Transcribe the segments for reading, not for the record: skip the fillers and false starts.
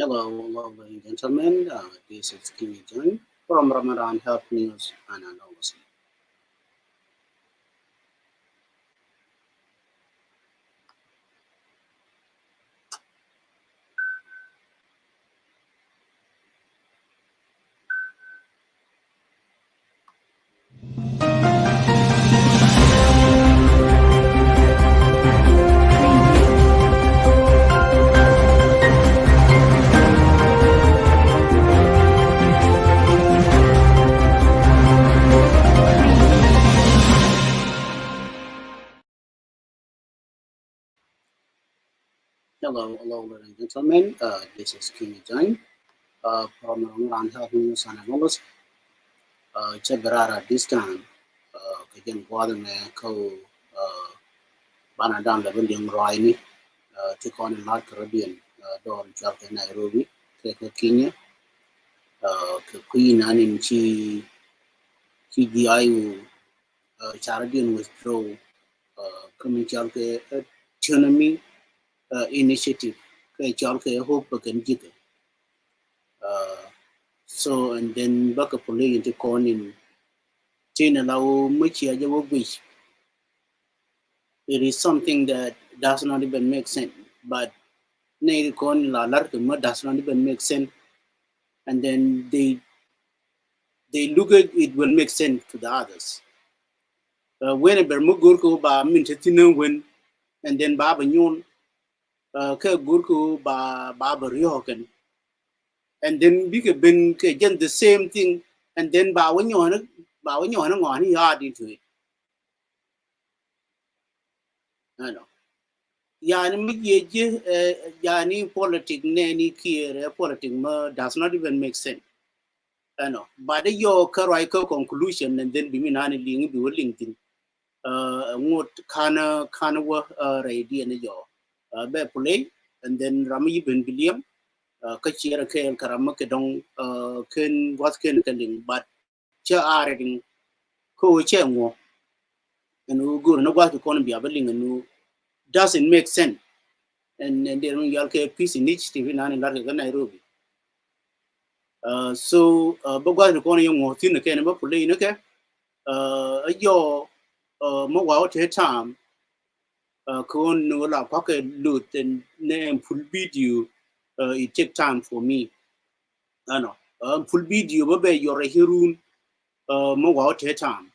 Hello, lovely gentlemen. This is Kimi Jun from Ramadan Health News and Analysis. Hello, ladies and gentlemen. This is Kimi Jun from Ramadan Health News and Analysis. Cheberara this time. Kajan Guada me ko Banadan the building Royni. Took on a lot Caribbean. Door Jalka Nairobi. Kenya Kenya. Queen Anin Chi DIU. Charadian withdraw. Coming Jalka autonomy initiative. Kay Jalka hope can get it. So and then baka pulling into corn in China now much which it is something that does not even make sense. But nail corn la does not even make sense. And then they look at it will make sense to the others. Whenever Mugurku ba mintetino when and then Baba Nyon Ka Gurku ba Baba Ryokan and then we could been the same thing and then ba when you on yard into it. I know. Yani migi yani politic nani kier politic does not even make sense. I know. But your karaiko conclusion and then be minani ling be willing to ngot kana wa ready and yo be play and then Rami ben William kachira ken karama ke dong ken was ken kaling but cha aring ko chengo and ugur no was to be abeling and doesn't make sense and then yalke peace initiative in Nairobi. So bagwa to kono yung tin ke na ba pulay na ke ayo mo wa te time ko no la ka ke lut and name full video it take time for me ano full video ba be your hirun mo wa te time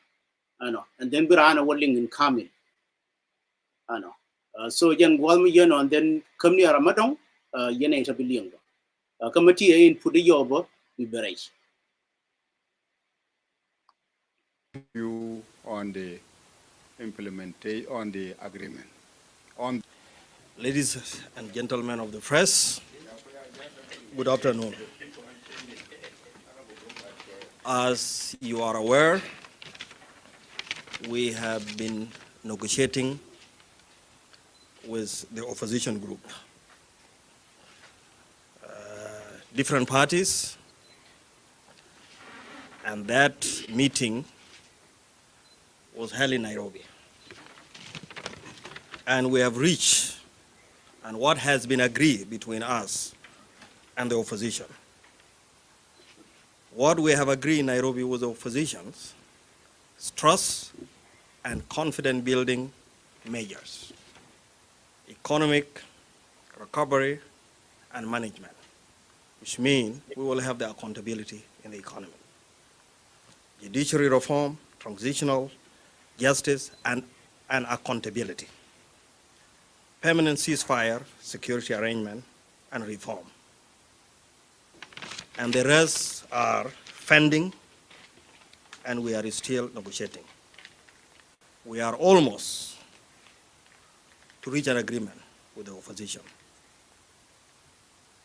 ano and then birana walling in coming ano so yan gwal mi yan and then come near ramadan yana ita biliyan committee in put the yobo we berai you on the implementation on the agreement. On Ladies and gentlemen of the press, good afternoon. As you are aware, we have been negotiating with the opposition group. Different parties, and that meeting was held in Nairobi. And we have reached, and what has been agreed between us and the opposition. What we have agreed in Nairobi with the oppositions is trust and confidence building measures, economic recovery and management, which means we will have the accountability in the economy, judiciary reform, transitional justice, and accountability, permanent ceasefire, security arrangement, and reform. And the rest are pending, and we are still negotiating. We are almost to reach an agreement with the opposition.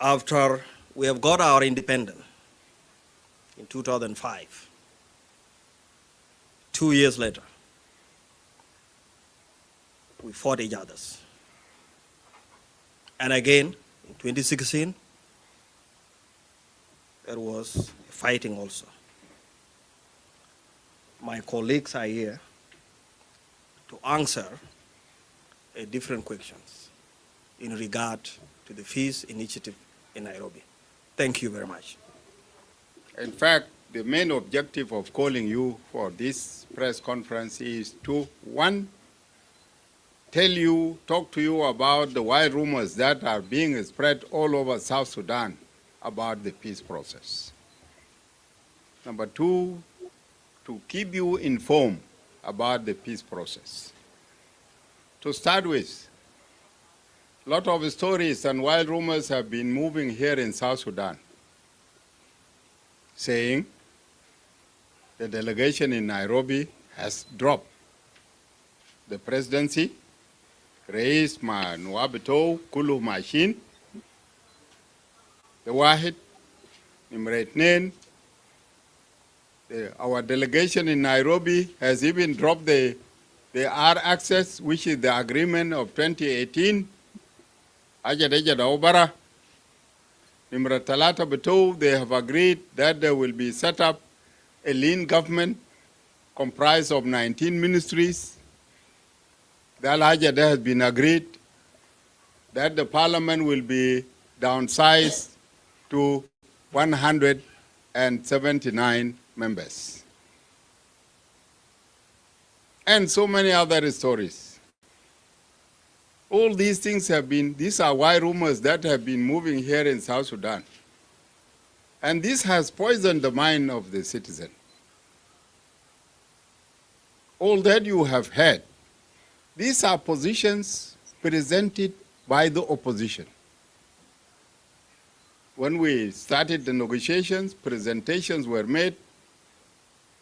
After we have got our independence in 2005, 2 years later, we fought each other. And again, in 2016, there was fighting also. My colleagues are here to answer different questions in regard to the peace initiative in Nairobi. Thank you very much. In fact, the main objective of calling you for this press conference is to, one, talk to you about the wild rumors that are being spread all over South Sudan about the peace process. Number two, to keep you informed about the peace process. To start with, a lot of stories and wild rumors have been moving here in South Sudan, saying the delegation in Nairobi has dropped the presidency, Rais ma Nuabito Kulu Mashin, the Wahid, Nimretnen. Our delegation in Nairobi has even dropped the R access, which is the agreement of 2018. Ajadeja Daobara, Nimra Talata Beto, they have agreed that there will be set up a lean government comprised of 19 ministries. The Al-Hajjada has been agreed that the parliament will be downsized to 179 members. And so many other stories. All these things these are wild rumors that have been moving here in South Sudan. And this has poisoned the mind of the citizen. All that you have heard, these are positions presented by the opposition. When we started the negotiations, presentations were made,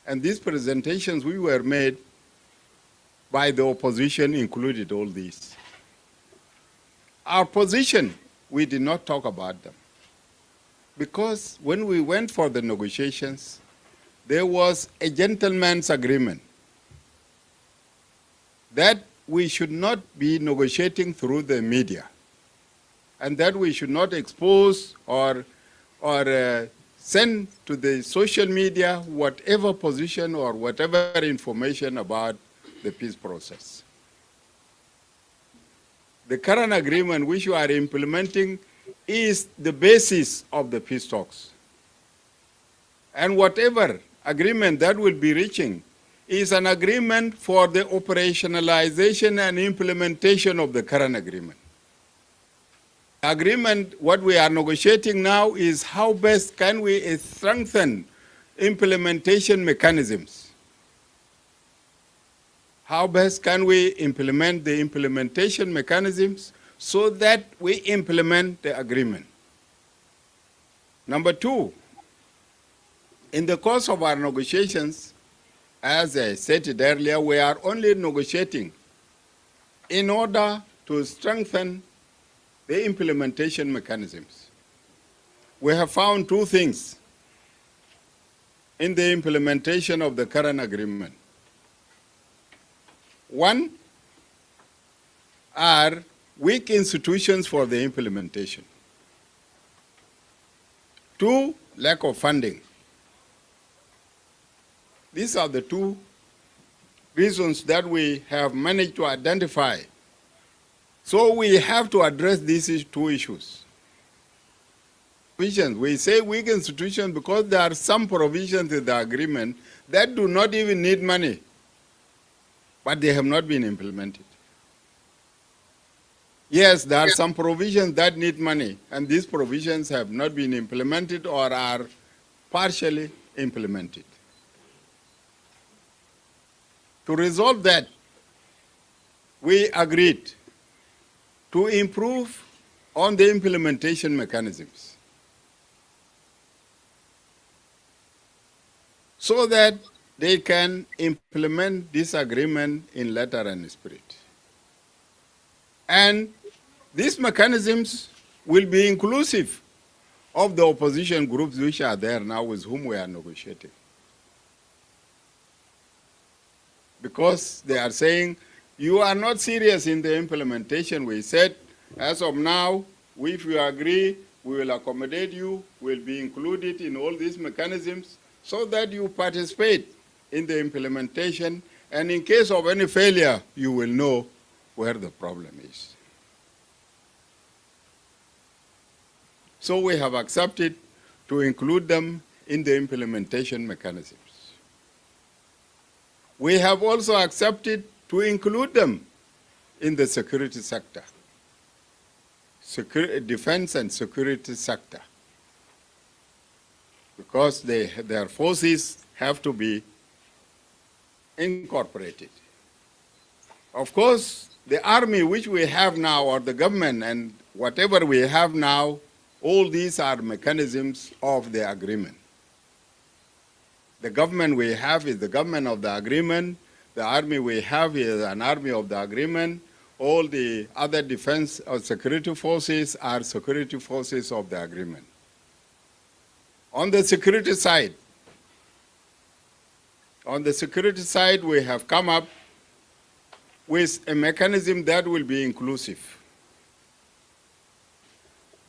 and these presentations were made by the opposition included all these. Our position, we did not talk about them. Because when we went for the negotiations, there was a gentleman's agreement that we should not be negotiating through the media, and that we should not expose or send to the social media whatever position or whatever information about the peace process. The current agreement which you are implementing is the basis of the peace talks. And whatever agreement that will be reaching is an agreement for the operationalization and implementation of the current agreement. Agreement, what we are negotiating now is how best can we strengthen implementation mechanisms. How best can we implement the implementation mechanisms so that we implement the agreement. Number two, in the course of our negotiations, as I stated earlier, we are only negotiating in order to strengthen the implementation mechanisms. We have found two things in the implementation of the current agreement. One are weak institutions for the implementation. Two, lack of funding. These are the two reasons that we have managed to identify. So we have to address these two issues. We say weak institutions because there are some provisions in the agreement that do not even need money, but they have not been implemented. Yes, there are some provisions that need money, and these provisions have not been implemented or are partially implemented. To resolve that, we agreed to improve on the implementation mechanisms so that they can implement this agreement in letter and spirit. And these mechanisms will be inclusive of the opposition groups which are there now with whom we are negotiating. Because they are saying, you are not serious in the implementation. We said, as of now, if you agree, we will accommodate you, will be included in all these mechanisms so that you participate in the implementation, and in case of any failure, you will know where the problem is. So we have accepted to include them in the implementation mechanisms. We have also accepted to include them in the security sector, defense and security sector, because their forces have to be incorporated. Of course, the army which we have now, or the government and whatever we have now, all these are mechanisms of the agreement. The government we have is the government of the agreement. The army we have is an army of the agreement. All the other defense or security forces are security forces of the agreement. On the security side, we have come up with a mechanism that will be inclusive.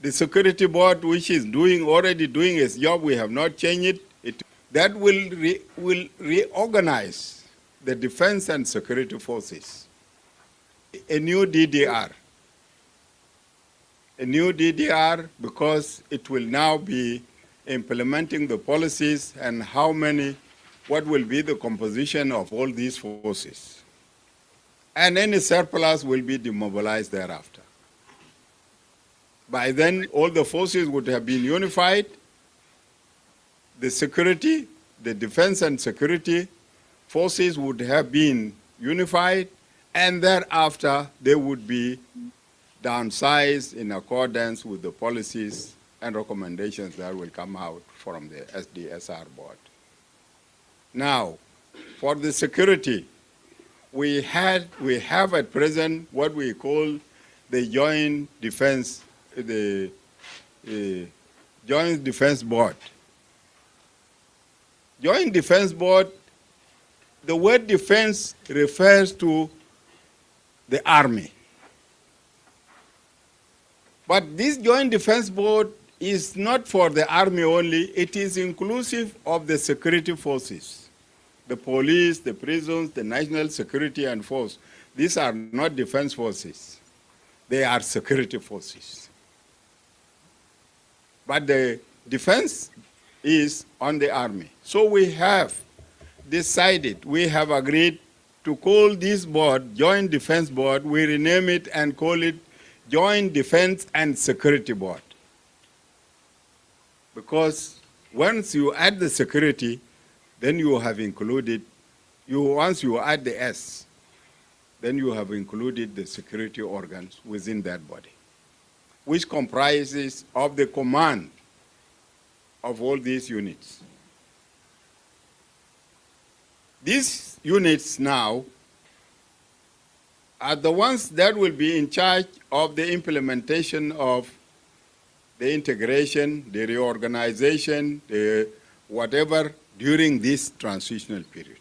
The security board, which is already doing its job, we have not changed it. That will reorganize the defense and security forces. A new DDR. A new DDR, because it will now be implementing the policies and what will be the composition of all these forces. And any surplus will be demobilized thereafter. By then, all the forces would have been unified. The defense and security forces would have been unified, and thereafter they would be downsized in accordance with the policies and recommendations that will come out from the SDSR board. Now, for the security, we have at present what we call the Joint Defense Board. Joint Defense Board, the word defense refers to the army. But this Joint Defense Board is not for the army only, it is inclusive of the security forces. The police, the prisons, the national security and force. These are not defense forces. They are security forces. But the defense is on the army. So we have decided, we have agreed to call this board Joint Defense Board. We rename it and call it Joint Defense and Security Board. Because once you add the security, then you have included, once you add the S, then you have included the security organs within that body, which comprises of the command of all these units. These units now are the ones that will be in charge of the implementation of the integration, the reorganization, the whatever during this transitional period.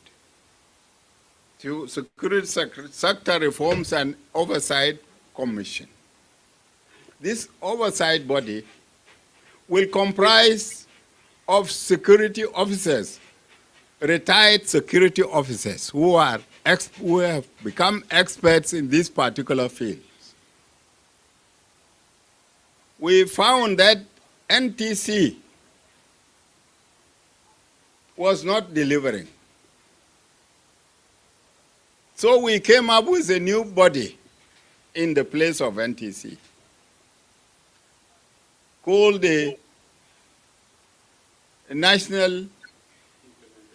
To Security Sector Reforms and Oversight Commission. This oversight body will comprise of security officers, retired security officers who have become experts in this particular field. We found that NTC was not delivering. So we came up with a new body in the place of NTC called the National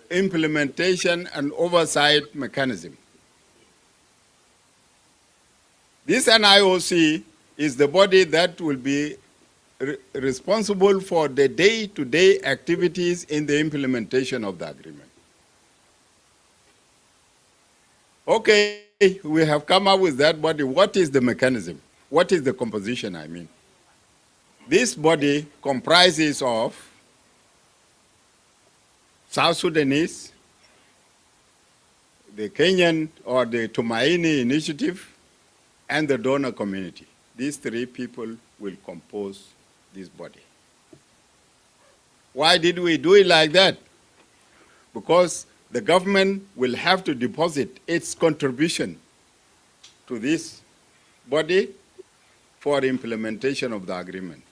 Implementation and Oversight Mechanism. This NIOC is the body that will be responsible for the day-to-day activities in the implementation of the agreement. Okay, we have come up with that body. What is the mechanism? What is the composition, I mean? This body comprises of South Sudanese, the Kenyan or the TUMAINI initiative, and the donor community. These three people will compose this body. Why did we do it like that? Because the government will have to deposit its contribution to this body for implementation of the agreement.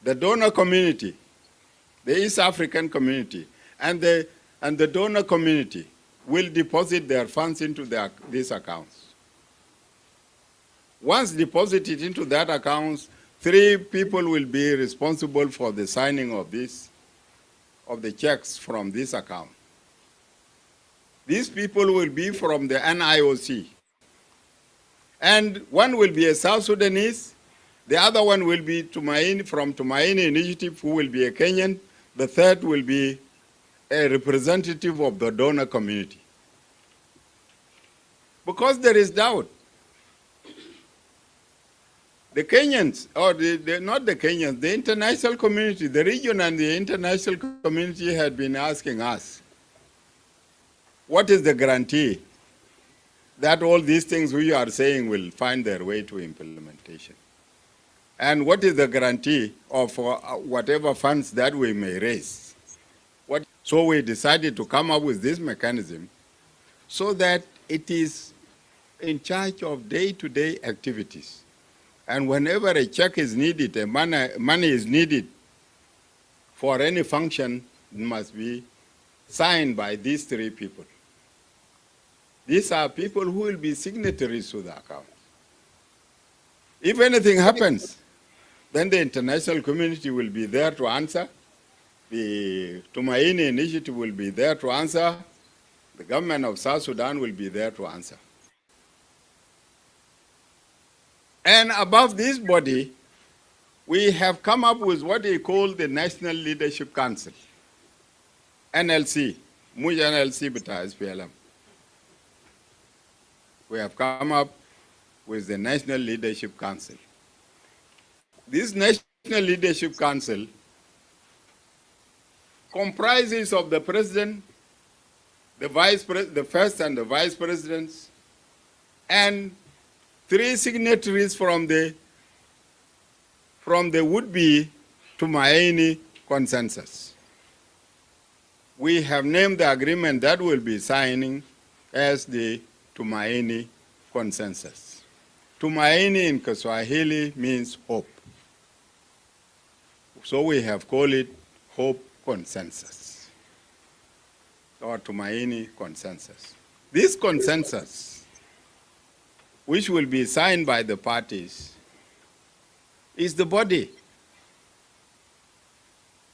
The donor community, the East African community, and the donor community will deposit their funds into these accounts. Once deposited into that account, 3 people will be responsible for the signing of the checks from this account. These people will be from the NIOC. And one will be a South Sudanese, the other one will be from Tumaini Initiative, who will be a Kenyan, the third will be a representative of the donor community. Because there is doubt. The Kenyans, or not the Kenyans, the international community, the region and the international community had been asking us, what is the guarantee that all these things we are saying will find their way to implementation? And what is the guarantee of whatever funds that we may raise? So we decided to come up with this mechanism so that it is in charge of day-to-day activities. And whenever a check is needed, money is needed for any function, it must be signed by these 3 people. These are people who will be signatories to the account. If anything happens, then the international community will be there to answer. The Tumaini Initiative will be there to answer. The government of South Sudan will be there to answer. And above this body, we have come up with what we call the National Leadership Council, NLC, Muj NLC bita SPLM. We have come up with the National Leadership Council. This National Leadership Council comprises of the president, the first and the vice presidents, and 3 signatories from the would-be Tumaini consensus. We have named the agreement that we'll be signing as the Tumaini consensus. Tumaini in Kiswahili means hope. So we have called it Hope Consensus, or Tumaini consensus. This consensus, which will be signed by the parties, is the body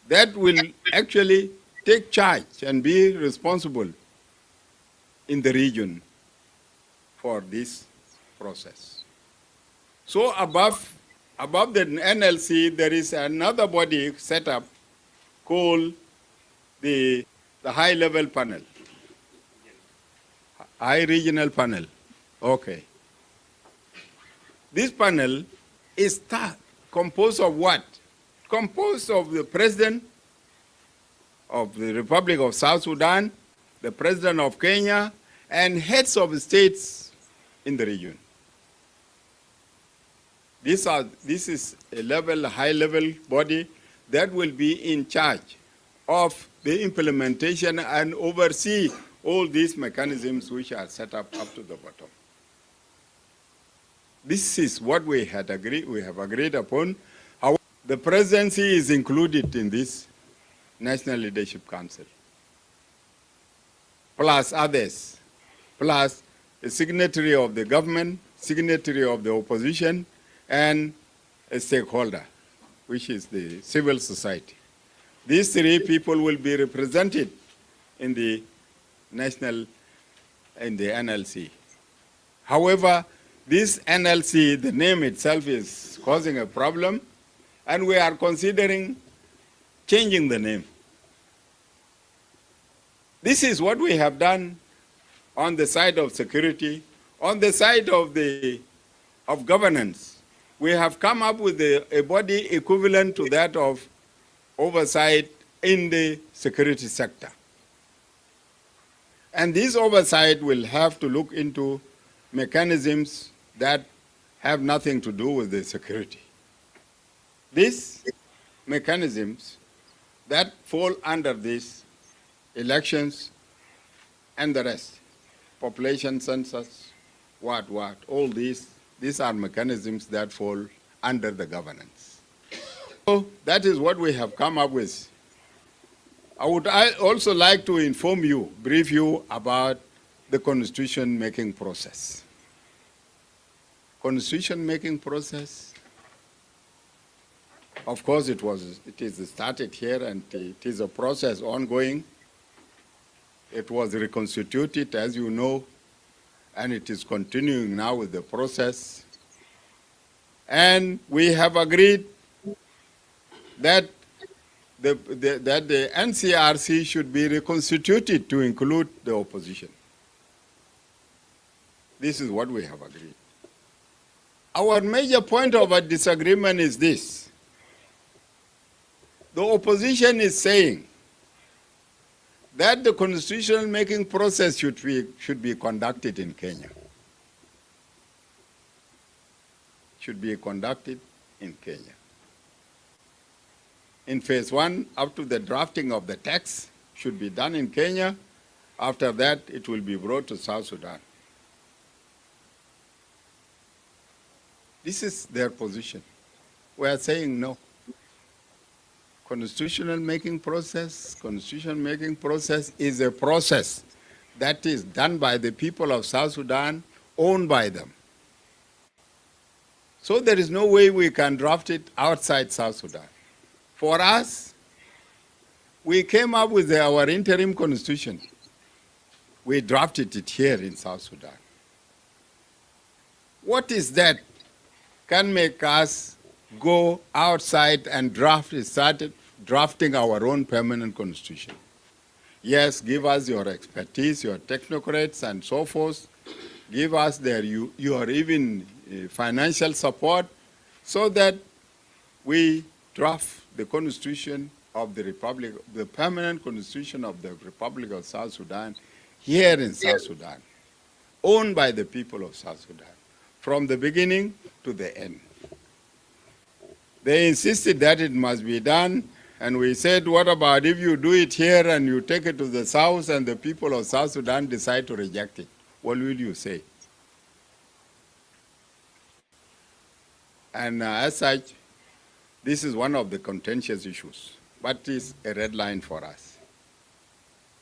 that will actually take charge and be responsible in the region for this process. So above the NLC, there is another body set up called the high-level panel, high regional panel. Okay. This panel is composed of what? Composed of the President of the Republic of South Sudan, the President of Kenya, and heads of states in the region. This is a high-level body that will be in charge of the implementation and oversee all these mechanisms which are set up to the bottom. This is what we have agreed upon. How the presidency is included in this National Leadership Council, plus others, plus a signatory of the government, signatory of the opposition, and a stakeholder, which is the civil society. These 3 people will be represented in the NLC. However, this NLC, the name itself is causing a problem, and we are considering changing the name. This is what we have done on the side of security. On the side of governance, we have come up with a body equivalent to that of oversight in the security sector. And this oversight will have to look into mechanisms that have nothing to do with the security. These mechanisms that fall under these elections and the rest, population census, all these are mechanisms that fall under the governance. So that is what we have come up with. I would also like to brief you about the constitution-making process. Constitution-making process, of course, it is started here, and it is a process ongoing. It was reconstituted, as you know, and it is continuing now with the process. And we have agreed that the NCRC should be reconstituted to include the opposition. This is what we have agreed. Our major point of a disagreement is this. The opposition is saying that the constitutional making process should be conducted in Kenya. Should be conducted in Kenya. In phase one, up to the drafting of the text, should be done in Kenya. After that, it will be brought to South Sudan. This is their position. We are saying no. Constitutional making process is a process that is done by the people of South Sudan, owned by them. So there is no way we can draft it outside South Sudan. For us, we came up with our interim constitution. We drafted it here in South Sudan. What is that can make us go outside and started drafting our own permanent constitution? Yes, give us your expertise, your technocrats and so forth. Give us your even financial support so that we draft the constitution of the Republic, the permanent constitution of the Republic of South Sudan here in South Sudan, owned by the people of South Sudan, from the beginning to the end. They insisted that it must be done, and we said, what about if you do it here and you take it to the South and the people of South Sudan decide to reject it? What will you say? And as such, this is one of the contentious issues, but it's a red line for us.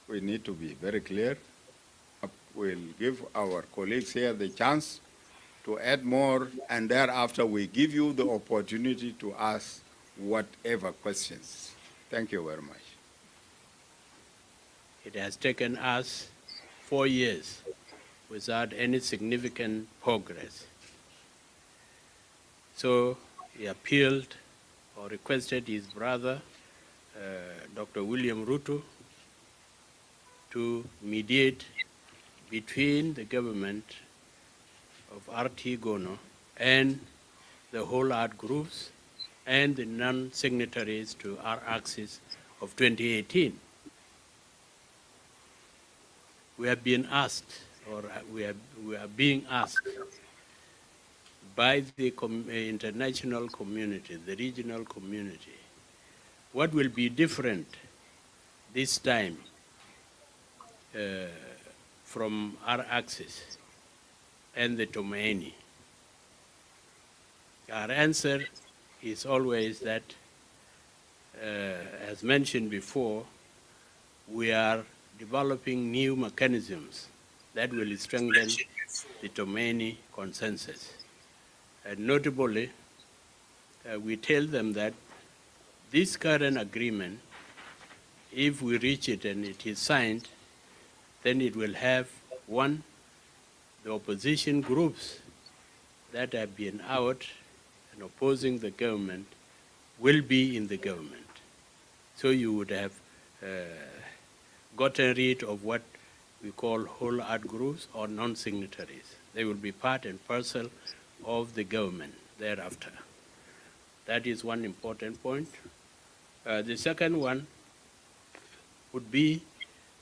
We need to be very clear. We'll give our colleagues here the chance to add more, and thereafter we give you the opportunity to ask whatever questions. Thank you very much. It has taken us 4 years without any significant progress. So he appealed or requested his brother, Dr. William Ruto, to mediate between the government of RT Gono and the whole art groups and the non-signatories to our axis of 2018. We have been asked, or we are being asked by the international community, the regional community, what will be different this time from our axis and the TUMAINI. Our answer is always that, as mentioned before, we are developing new mechanisms that will strengthen the TUMAINI consensus. And notably, we tell them that this current agreement, if we reach it and it is signed, then it will have, one, the opposition groups that have been out and opposing the government will be in the government. So you would have gotten rid of what we call whole art groups or non-signatories. They will be part and parcel of the government thereafter. That is one important point. The second one would be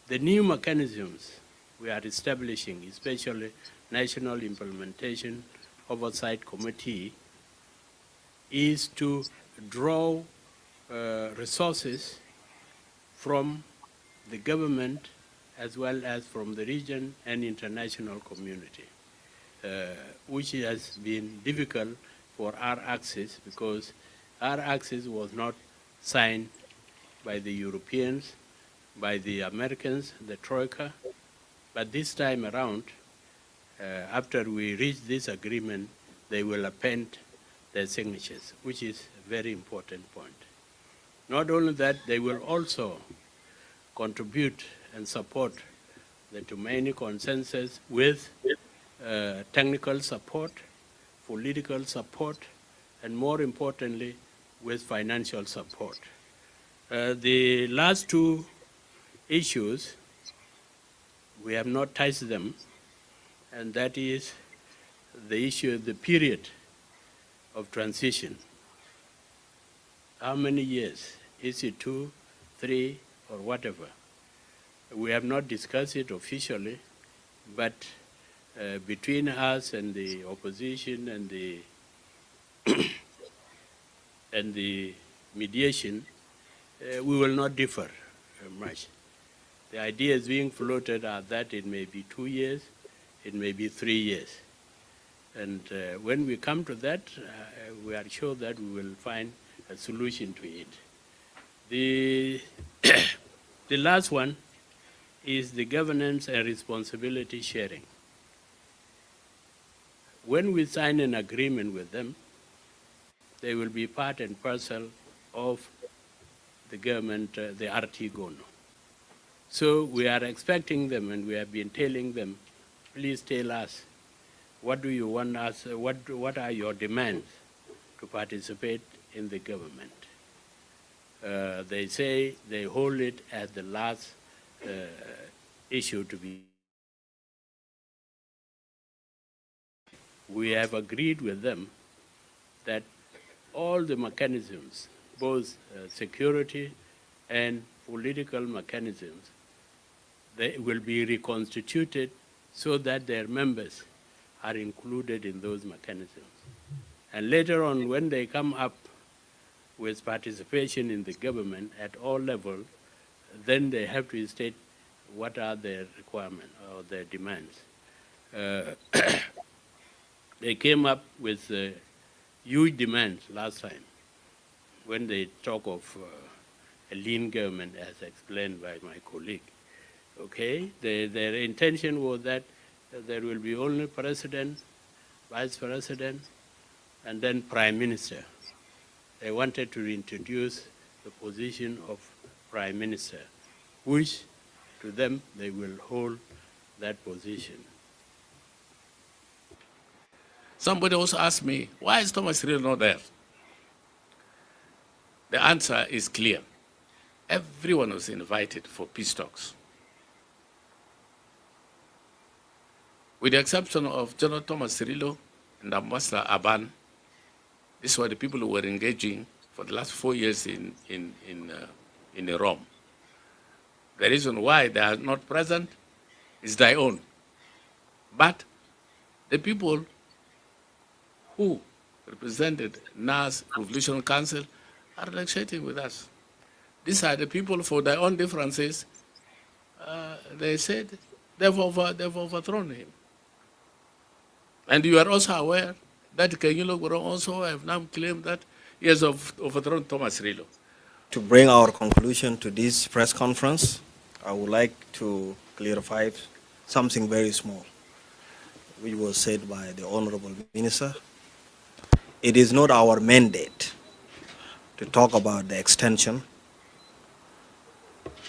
the new mechanisms we are establishing, especially National Implementation Oversight Committee, is to draw resources from the government as well as from the region and international community, which has been difficult for our axis because our axis was not signed by the Europeans by the Americans, the Troika. But this time around, after we reach this agreement, they will append their signatures, which is a very important point. Not only that, they will also contribute and support the TUMAINI consensus with technical support, political support, and more importantly, with financial support. The last two issues, we have not touched them, and that is the issue of the period of transition. How many years? Is it 2, 3, or whatever? We have not discussed it officially, but between us and the opposition and the and the mediation, we will not differ much. The ideas being floated are that it may be 2 years, it may be 3 years. And when we come to that, we are sure that we will find a solution to it. The, the last one is the governance and responsibility sharing. When we sign an agreement with them, they will be part and parcel of the government, the RT Gono. So we are expecting them, and we have been telling them, please tell us, what do you want us, what are your demands to participate in the government? They say they hold it as the last issue to be. We have agreed with them that all the mechanisms, both security and political mechanisms, they will be reconstituted so that their members are included in those mechanisms. And later on, when they come up with participation in the government at all levels, then they have to state what are their requirements or their demands. They came up with huge demands last time when they talk of a lean government, as explained by my colleague. Okay, their intention was that there will be only president, vice president, and then prime minister. They wanted to introduce the position of prime minister, which to them they will hold that position. Somebody also asked me, why is Thomas Cirillo not there? The answer is clear. Everyone was invited for peace talks. With the exception of General Thomas Cirillo and Ambassador Aban, these were the people who were engaging for the last 4 years in Rome. The reason why they are not present is their own. But the people who represented NAS Revolutionary Council are negotiating with us. These are the people, for their own differences, they said they've overthrown him. And you are also aware that Kenyulo Guro also have now claimed that he has overthrown Thomas Cirillo. To bring our conclusion to this press conference, I would like to clarify something very small, which was said by the Honorable Minister. It is not our mandate to talk about the extension.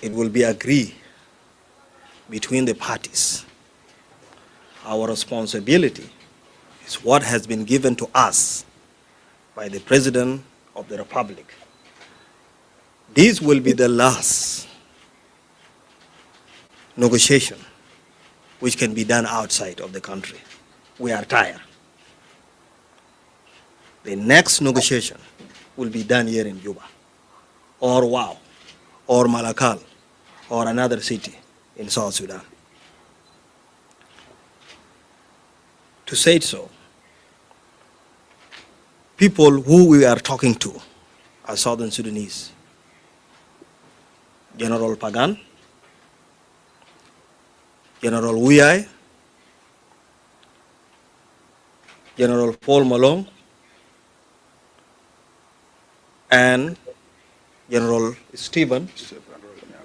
It will be agreed between the parties. Our responsibility is what has been given to us by the President of the Republic. This will be the last negotiation which can be done outside of the country. We are tired. The next negotiation will be done here in Juba, or Wau, or Malakal, or another city in South Sudan. To say it so, people who we are talking to are Southern Sudanese. General Pagan, General Wuyai, General Paul Malong, and General Stephen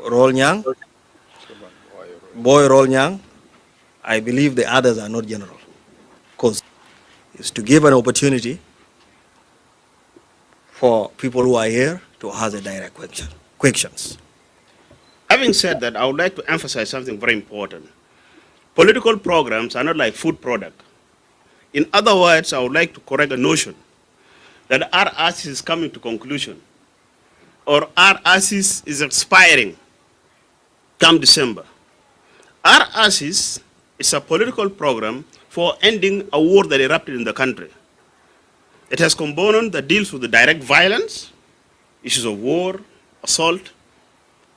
Rolnyang, Boy Rolnyang. I believe the others are not general. Because it's to give an opportunity for people who are here to ask a direct questions. Having said that, I would like to emphasize something very important. Political programs are not like food product. In other words, I would like to correct a notion that our assist is coming to conclusion or our assist is expiring come December. Our assist is a political program for ending a war that erupted in the country. It has component that deals with the direct violence, issues of war, assault,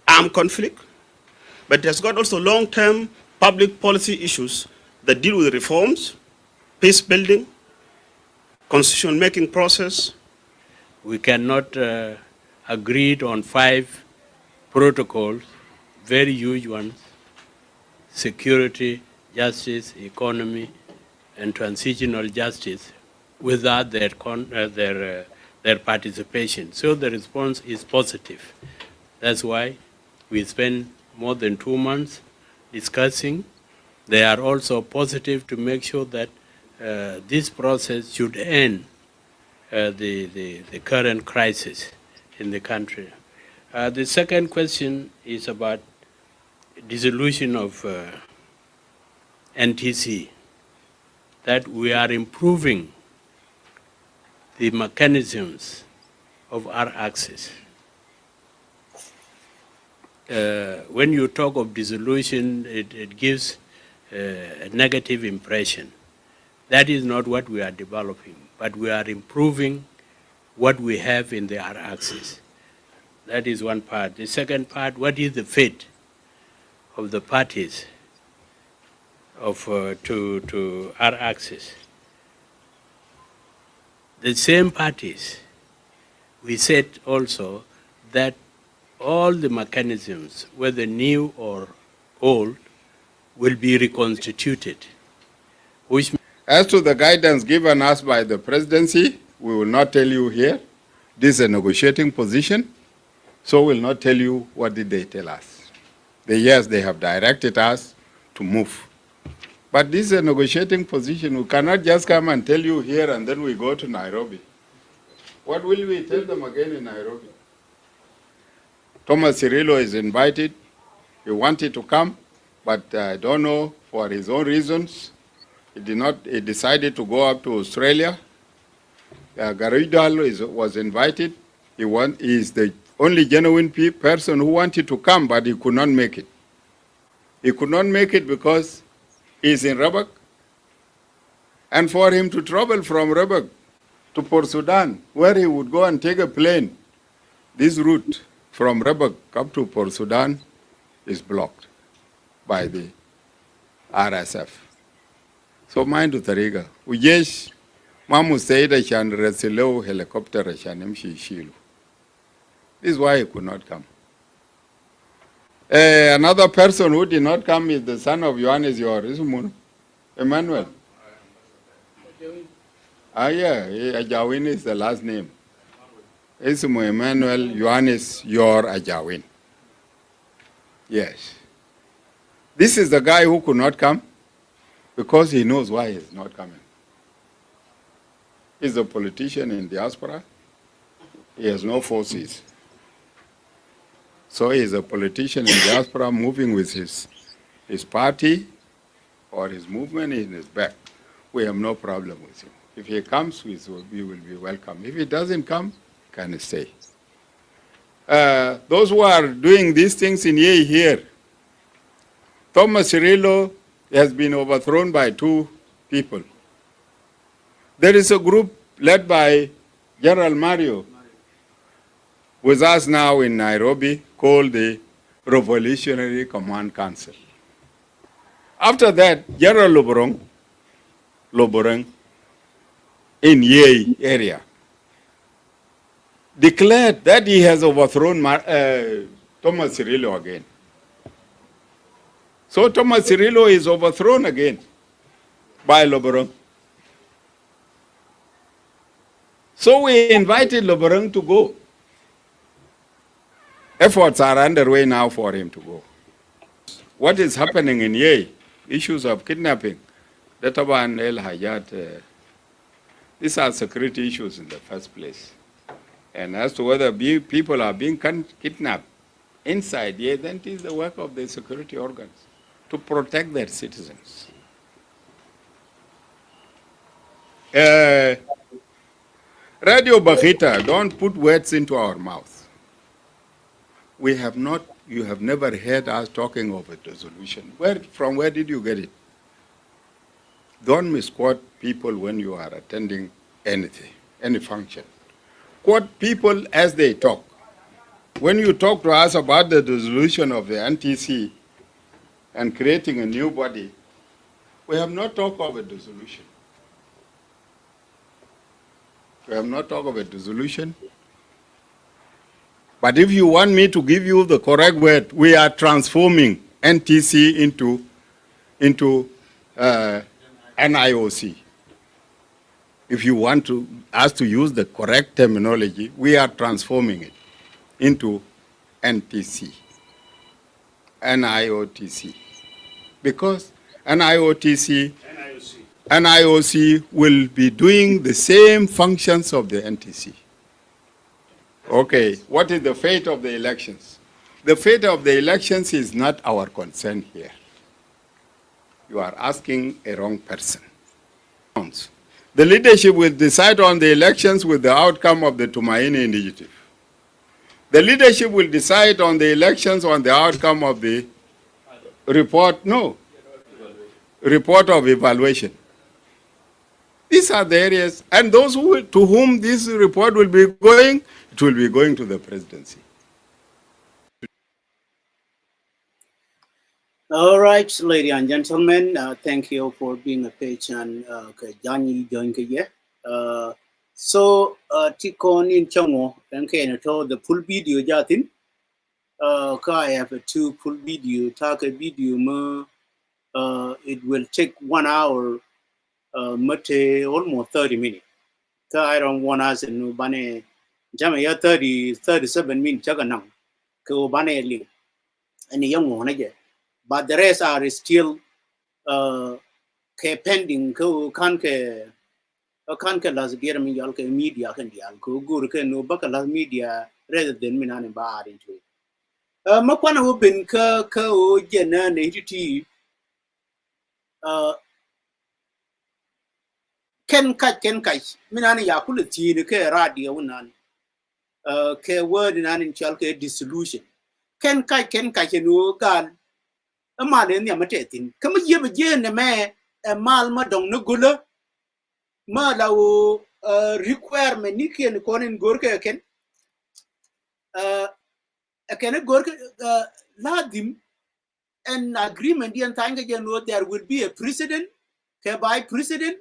armed conflict, but it has got also long-term public policy issues that deal with reforms, peace building, constitution-making process. We cannot agree on 5 protocols, very huge ones: security, justice, economy, and transitional justice, without their participation. So the response is positive. That's why we spent more than 2 months discussing. They are also positive to make sure that this process should end the current crisis in the country. The second question is about dissolution of NTC, that we are improving the mechanisms of our access. When you talk of dissolution, it gives a negative impression. That is not what we are developing, but we are improving what we have in the R axis. That is one part. The second part, what is the fate of the parties to R axis? The same parties, we said also that all the mechanisms, whether new or old, will be reconstituted. Which As to the guidance given us by the presidency, we will not tell you here. This is a negotiating position, so we'll not tell you what did they tell us. Yes, they have directed us to move. But this is a negotiating position. We cannot just come and tell you here and then we go to Nairobi. What will we tell them again in Nairobi? Thomas Cirillo is invited. He wanted to come, but I don't know, for his own reasons. He decided to go up to Australia. Garidal was invited. He is the only genuine person who wanted to come, but he could not make it. He could not make it because he's in Rabak. And for him to travel from Rabak to Port Sudan, where he would go and take a plane, this route from Rabak up to Port Sudan is blocked by the RSF. So mind you, Tariga, ujesh mamu saida shan resilo helicopter shanim shilu. This is why he could not come. Another person who did not come is the son of Johannes Yorismun, Emmanuel. Yeah, Ajawin is the last name. Ismu Emmanuel Johannes Yor Ajawin. Yes. This is the guy who could not come because he knows why he's not coming. He's a politician in diaspora. He has no forces. So he's a politician in diaspora moving with his party or his movement in his back. We have no problem with him. If he comes, we will be welcome. If he doesn't come, he can stay. Those who are doing these things in Yei here, Thomas Cirillo has been overthrown by 2 people. There is a group led by General Mario with us now in Nairobi called the Revolutionary Command Council. After that, General Loboreng in Yei area declared that he has overthrown Thomas Cirillo again. So Thomas Cirillo is overthrown again by Loboreng. So we invited Loboreng to go. Efforts are underway now for him to go. What is happening in Ye, issues of kidnapping, Databan El Hayat, these are security issues in the first place. And as to whether people are being kidnapped inside Ye, then it is the work of the security organs to protect their citizens. Radio Bakhita, don't put words into our mouth. We have not, you have never heard us talking of a resolution. From where did you get it? Don't misquote people when you are attending anything, any function. Quote people as they talk. When you talk to us about the resolution of the NTC and creating a new body, we have not talked of a resolution. We have not talked of a resolution. But if you want me to give you the correct word, we are transforming NTC into NIOC. If you want us to use the correct terminology, we are transforming it into NTC, NIOTC. Because NIOC will be doing the same functions of the NTC. Okay, what is the fate of the elections? The fate of the elections is not our concern here. You are asking a wrong person. The leadership will decide on the elections with the outcome of the TUMAINI initiative. The leadership will decide on the elections on the outcome of the report of evaluation. These are the areas, and those to whom this report will be going, it will be going to the presidency. All right, ladies and gentlemen, thank you for being a patient. So, Tikon in Chango, and the full video jatin. I have a two full video, talk a video, it will take 1 hour, almost 30 minutes. I don't want us to know, Bane, Jamaya 37 minutes, Jaganang, Ko Bane, and a young one again. But the rest are still pending. Ko kanke las germi yalke media can be alko gurke no bakalas media rather than minan bar into it. Makwana open ka o jena nativity ken kai minani yakulati the ke radio nan ke word nan in chalke dissolution ken kai no gan a mal in the amatetin come ye begin the man a mal madong no gula ma law requirement niki and konin gorke ken ken gorke ladim an agreement the entire there will be a precedent by precedent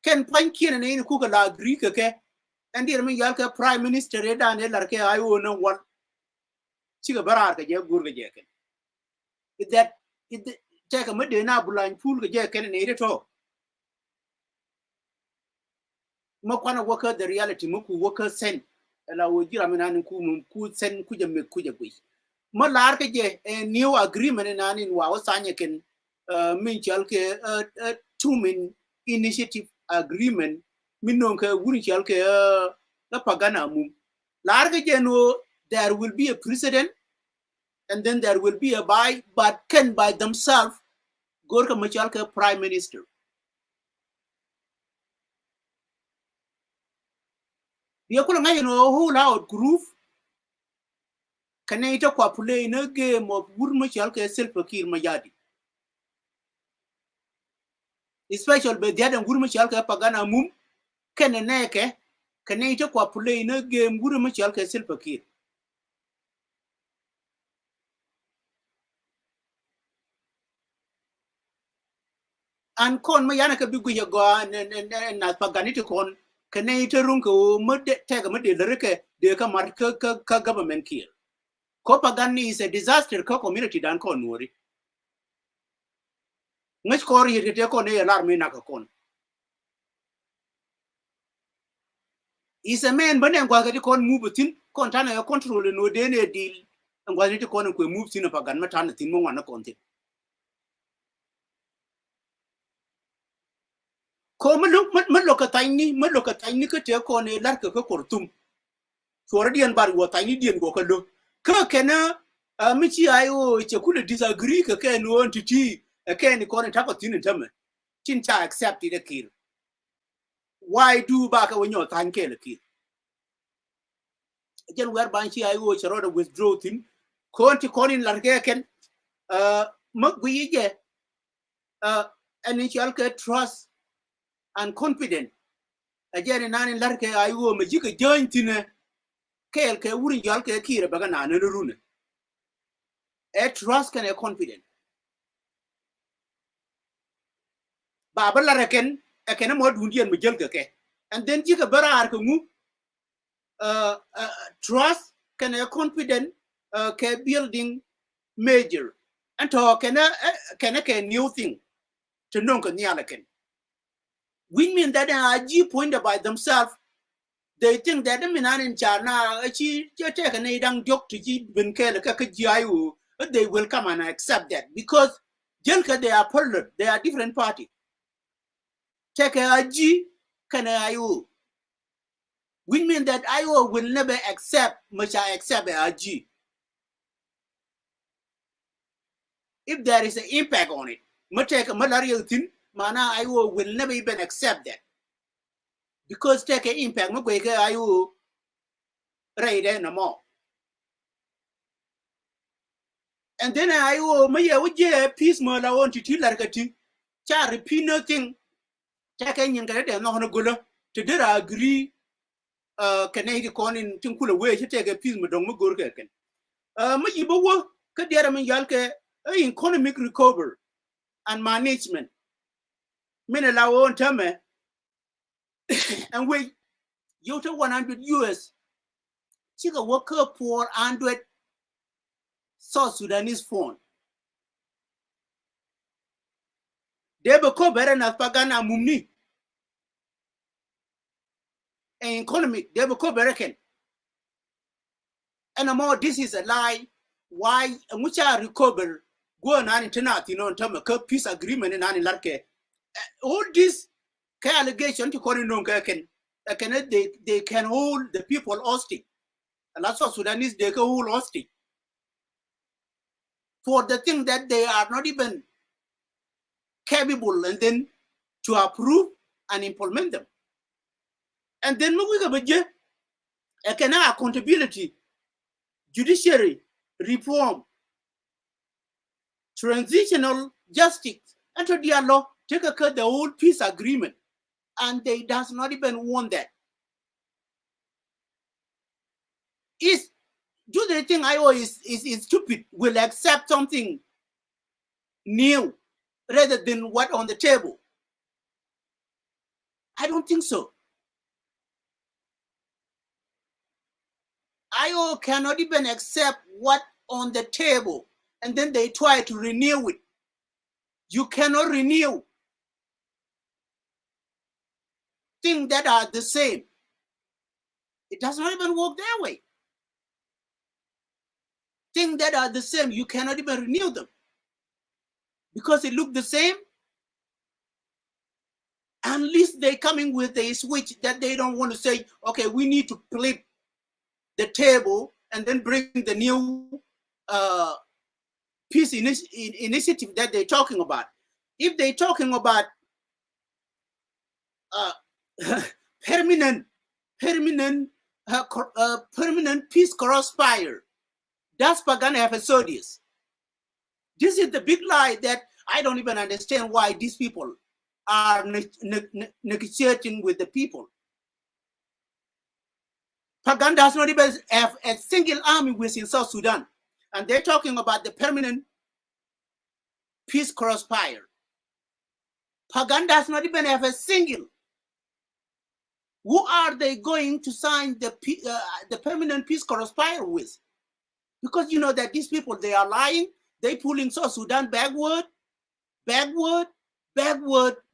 can point kien and in kuka la agree ke and the yalka prime minister dan larke I know what chiga baraka je gurga je ken that it take a medina bulan pool je ken ne to makwana worker the reality muku worker send la wojira minan ku send ku je gui ma larke je a new agreement nanin wa wasanya ken min chalke tumin initiative agreement minnon ka wuri chalke la pagana mum large no there will be a precedent and then there will be a by but can by themselves gorka machalka prime minister yakula ngai no whole out group kanita kwa play no game of wuri machalka self kir mayadi especially be the other wuri machalka pagana mum keneneke kanita kwa play no game wuri machalka self kir and con mayana ka bigu ya go na paganiti con kanita runko mudde tega mudde reke de ka mar ka government kill ko pagani is a disaster ka community dan con wori ngach ko ri te ko ne alarm na ka con is a man banen gwa ga di con mubutin con tana ya control no de ne deal and why did you call and move in a pagan matan tin mo wana content ko look at tiny ka te ko ne lar ka kortum so radian bar wo tiny dien go ka lo ka kana michi ayo che kula disagree ka ken want to ti ken ko ne ta ko tin tamme chin cha accept the kir why do ba ka wonyo tan ke le kir jen wer ban chi ayo che roda withdraw tin ko ti ko nin lar ke ken magwi je initial ke trust and confident again nan lar ke ayo me jika join tin kel ke wuri jal ke kir ba na ne rune a trust and a confident ba ba lar ken e ken mo dundien me jel ke and then jika barar ko mu trust can a confident ke building major and to can a new thing to know can nyala ken we mean that a point by themselves they think that the minan in China chi take an dang jok to ji ben ke ka jiu they will come and accept that because jelka they are parallel they are different party take a ji can ayu we mean that Iowa will never accept much I accept a G if there is an impact on it. Take a malaria thing, mana Iowa will never even accept that. Because take an impact, Mukweke Iowa right no more. And then Iowa Maya would get a piece more I want to tell like a thing. Char repeat nothing. Take any and get no gula to did I agree Canadian corn in Tinkula way to take a piece of Mugurkan. Mayibo Kadiaraman Yalke economic recovery and management. Men allow on term and wait, you to 100 US. Chica worker for 100 South Sudanese phone. They become better than Pagana Mumni. And economic, they become better. And more, this is a lie. Why, and which are recover, go on internet, in terms of peace agreement and any larke. All this allegation to call it they can hold the people hostage. And that's what Sudanese they can hold hostage for the thing that they are not even capable and then to approve and implement them. And then we go accountability, judiciary reform, transitional justice, and to dialogue, take a the whole peace agreement. And they does not even want that. Do they think Iowa is stupid, will accept something new rather than what on the table? I don't think so. Iowa cannot even accept what on the table, and then they try to renew it. You cannot renew things that are the same. It does not even work that way. Things that are the same, you cannot even renew them because it looks the same. Unless they're coming with a switch that they don't want to say, okay, we need to flip the table and then bring the new peace initiative that they're talking about. If they're talking about permanent peace crossfire, that's Pagana episodius. This is the big lie that I don't even understand why these people are negotiating with the people. Pagan does not even have a single army within South Sudan. And they're talking about the permanent peace crossfire. Pagan does not even have a single. Who are they going to sign the permanent peace crossfire with? Because you know that these people, they are lying. They pulling South Sudan backward,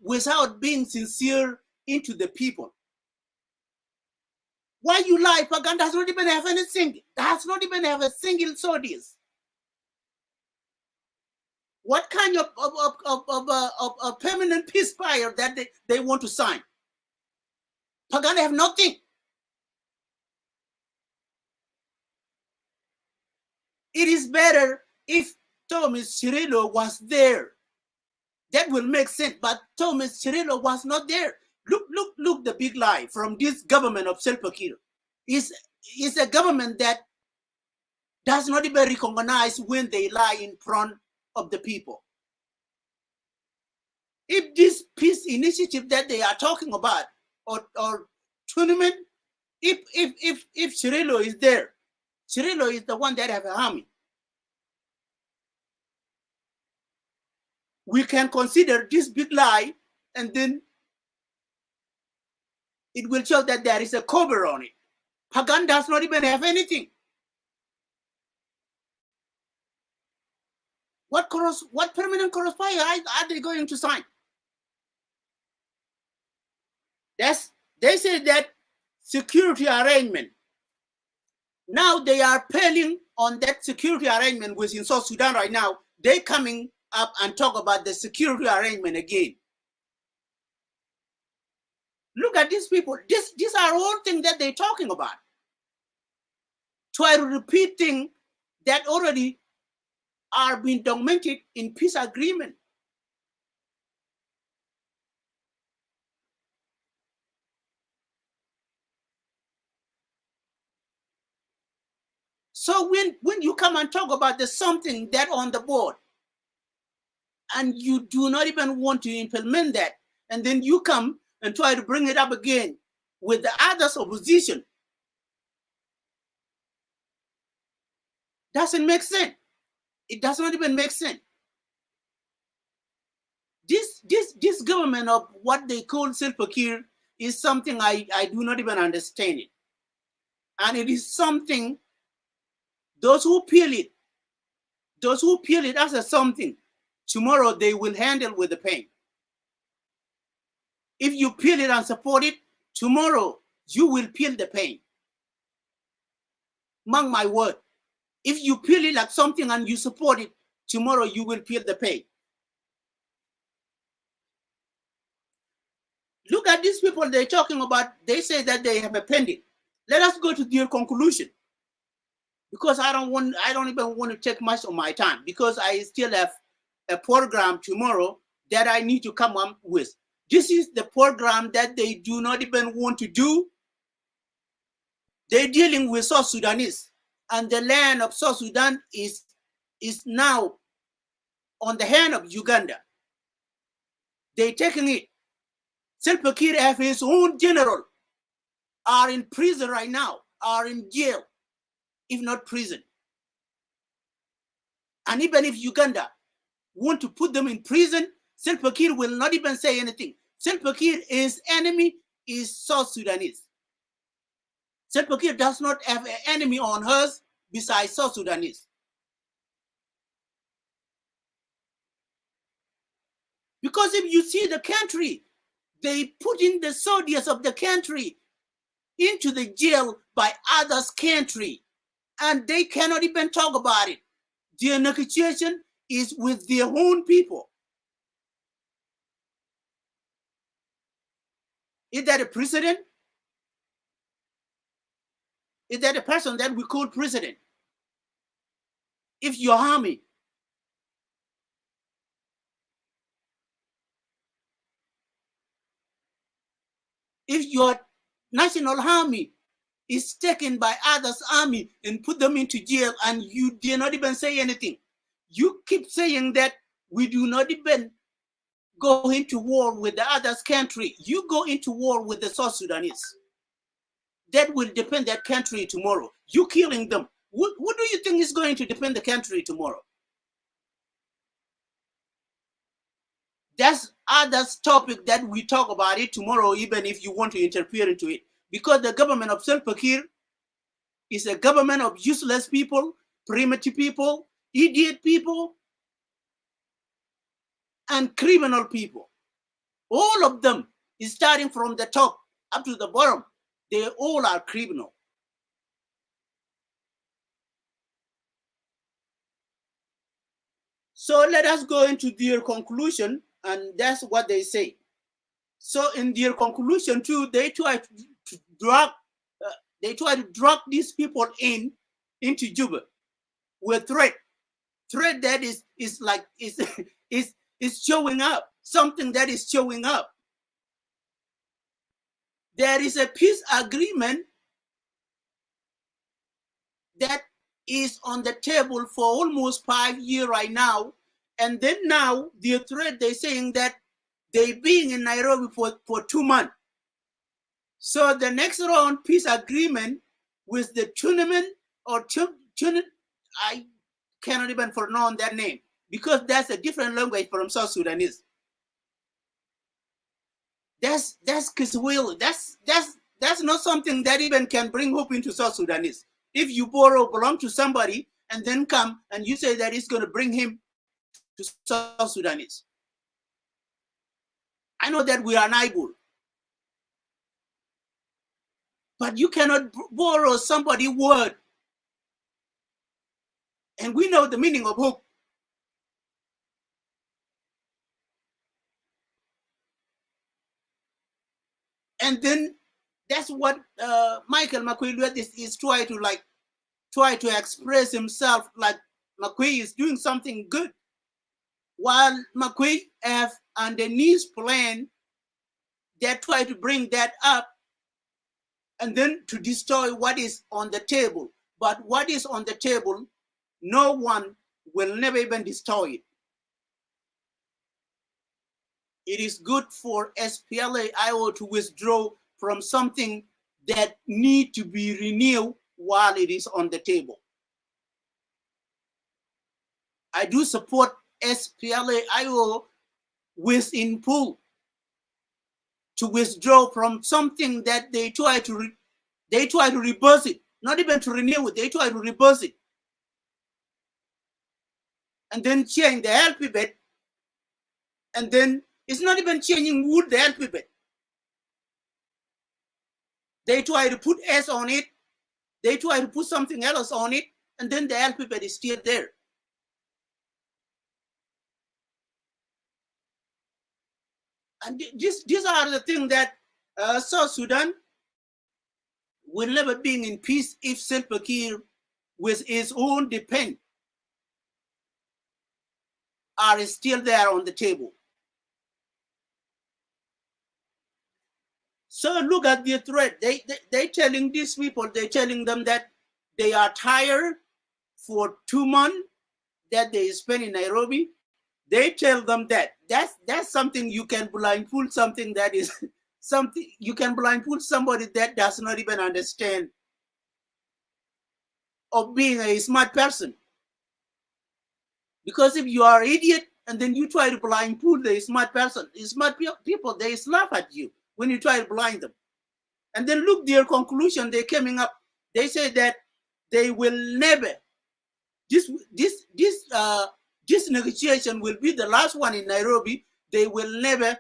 without being sincere into the people. Why you lie? Pagan does not even have anything. Does not even have a single soldiers. What kind of permanent peace fire that they want to sign? Pagan have nothing. It is better if Thomas Cirillo was there. That will make sense. But Thomas Cirillo was not there. Look the big lie from this government of Salva Kiir. Is a government that does not even recognize when they lie in front of the people. If this peace initiative that they are talking about or tournament, if Cirillo is there, Cirillo is the one that have an army. We can consider this big lie, and then it will show that there is a cover on it. Pagan does not even have anything. What permanent crossfire are they going to sign? They say that security arrangement. Now they are pailing on that security arrangement within South Sudan right now. They coming up and talk about the security arrangement again. Look at these people. These are all things that they're talking about. Try to repeat things that already are being documented in peace agreement. So when you come and talk about the something that on the board, and you do not even want to implement that, and then you come and try to bring it up again with the others opposition, doesn't make sense. It does not even make sense. This government of what they call Salva Kiir is something I do not even understand it. And it is something, those who peel it as a something, tomorrow they will handle with the pain. If you peel it and support it, tomorrow you will feel the pain. Mark my word. If you peel it like something and you support it, tomorrow you will feel the pain. Look at these people they're talking about. They say that they have a pending. Let us go to their conclusion. Because I don't even want to take much of my time, because I still have a program tomorrow that I need to come up with. This is the program that they do not even want to do. They're dealing with South Sudanese, and the land of South Sudan is now on the hand of Uganda. They're taking it. Salva Kiir have his own general are in prison right now, are in jail, if not prison. And even if Uganda want to put them in prison, Salva Kiir will not even say anything. Salva Kiir is enemy is South Sudanese. Salva Kiir does not have an enemy on earth besides South Sudanese. Because if you see the country, they put in the soldiers of the country into the jail by others' country, and they cannot even talk about it. Their negotiation is with their own people. Is that a president? Is that a person that we call president? If your army if your national army is taken by others' army and put them into jail, and you dare not even say anything, you keep saying that we do not even go into war with the other's country. You go into war with the South Sudanese. That will defend that country tomorrow. You killing them. What do you think is going to defend the country tomorrow? That's others topic that we talk about it tomorrow, even if you want to interfere into it. Because the government of Salva Kiir is a government of useless people, primitive people, idiot people, and criminal people. All of them is starting from the top up to the bottom. They all are criminal. So let us go into their conclusion, and that's what they say. So in their conclusion too, they try to drag, these people into Juba with threat that is like is showing up, something that is showing up. There is a peace agreement that is on the table for almost 5 years right now, and then now the threat, they're saying that they being in Nairobi for 2 months. So the next round peace agreement with the tournament or I cannot even pronounce that name because that's a different language from South Sudanese. That's Kiswahili. That's not something that even can bring hope into South Sudanese. If you belong to somebody and then come and you say that it's going to bring him to South Sudanese. I know that we are neighbor, but you cannot borrow somebody's word. And we know the meaning of hope. And then that's what Michael McQueen is trying to express himself, like McQueen is doing something good, while McQueen have underneath plan that try to bring that up and then to destroy what is on the table. But what is on the table, no one will never even destroy it. It is good for Spla-Io to withdraw from something that need to be renewed while it is on the table. I do support Spla-Io with input to withdraw from something that they try to reverse it, not even to renew it, they try to reverse it. And then change the alphabet, and then it's not even changing wood, the alphabet. They try to put S on it, they try to put something else on it, and then the alphabet is still there. And these are the things that South Sudan will never be in peace if Salva Kiir, with his own depend, are still there on the table. So look at the threat. They telling these people, they're telling them that they are tired for 2 months that they spend in Nairobi. They tell them that that's something you can blindfold, something that is something you can blindfold somebody that does not even understand of being a smart person. Because if you are an idiot and then you try to blindfold the smart person, the smart people, they laugh at you when you try to blind them. And then look their conclusion, they're coming up. They say that they will never, this negotiation will be the last one in Nairobi. They will never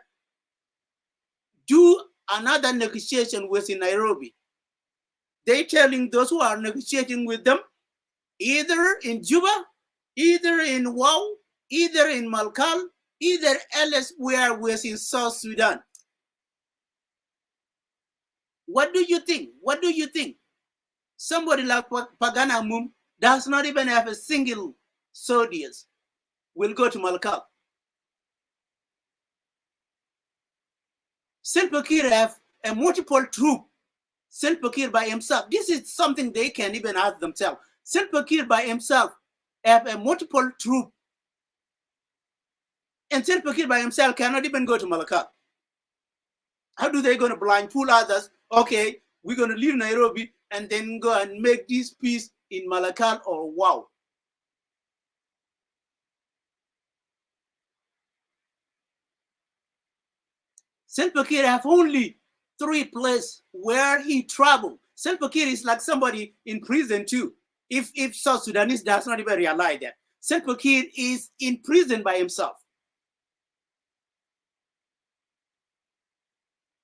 do another negotiation within Nairobi. They telling those who are negotiating with them, either in Juba, either in Wau, either in Malkal, either elsewhere within South Sudan. What do you think? What do you think? Somebody like Pagana Mum does not even have a single soldiers will go to Malakal. Salva Kiir have a multiple troop. Salva Kiir by himself. This is something they can even ask themselves. Salva Kiir by himself have a multiple troop. And Salva Kiir by himself cannot even go to Malakal. How do they going to blindfold others? Okay, we're going to leave Nairobi and then go and make this peace in Malakal or Wow. Salva Kiir have only 3 places where he traveled. Salva Kiir is like somebody in prison too. If South Sudanese does not even realize that. Salva Kiir is in prison by himself.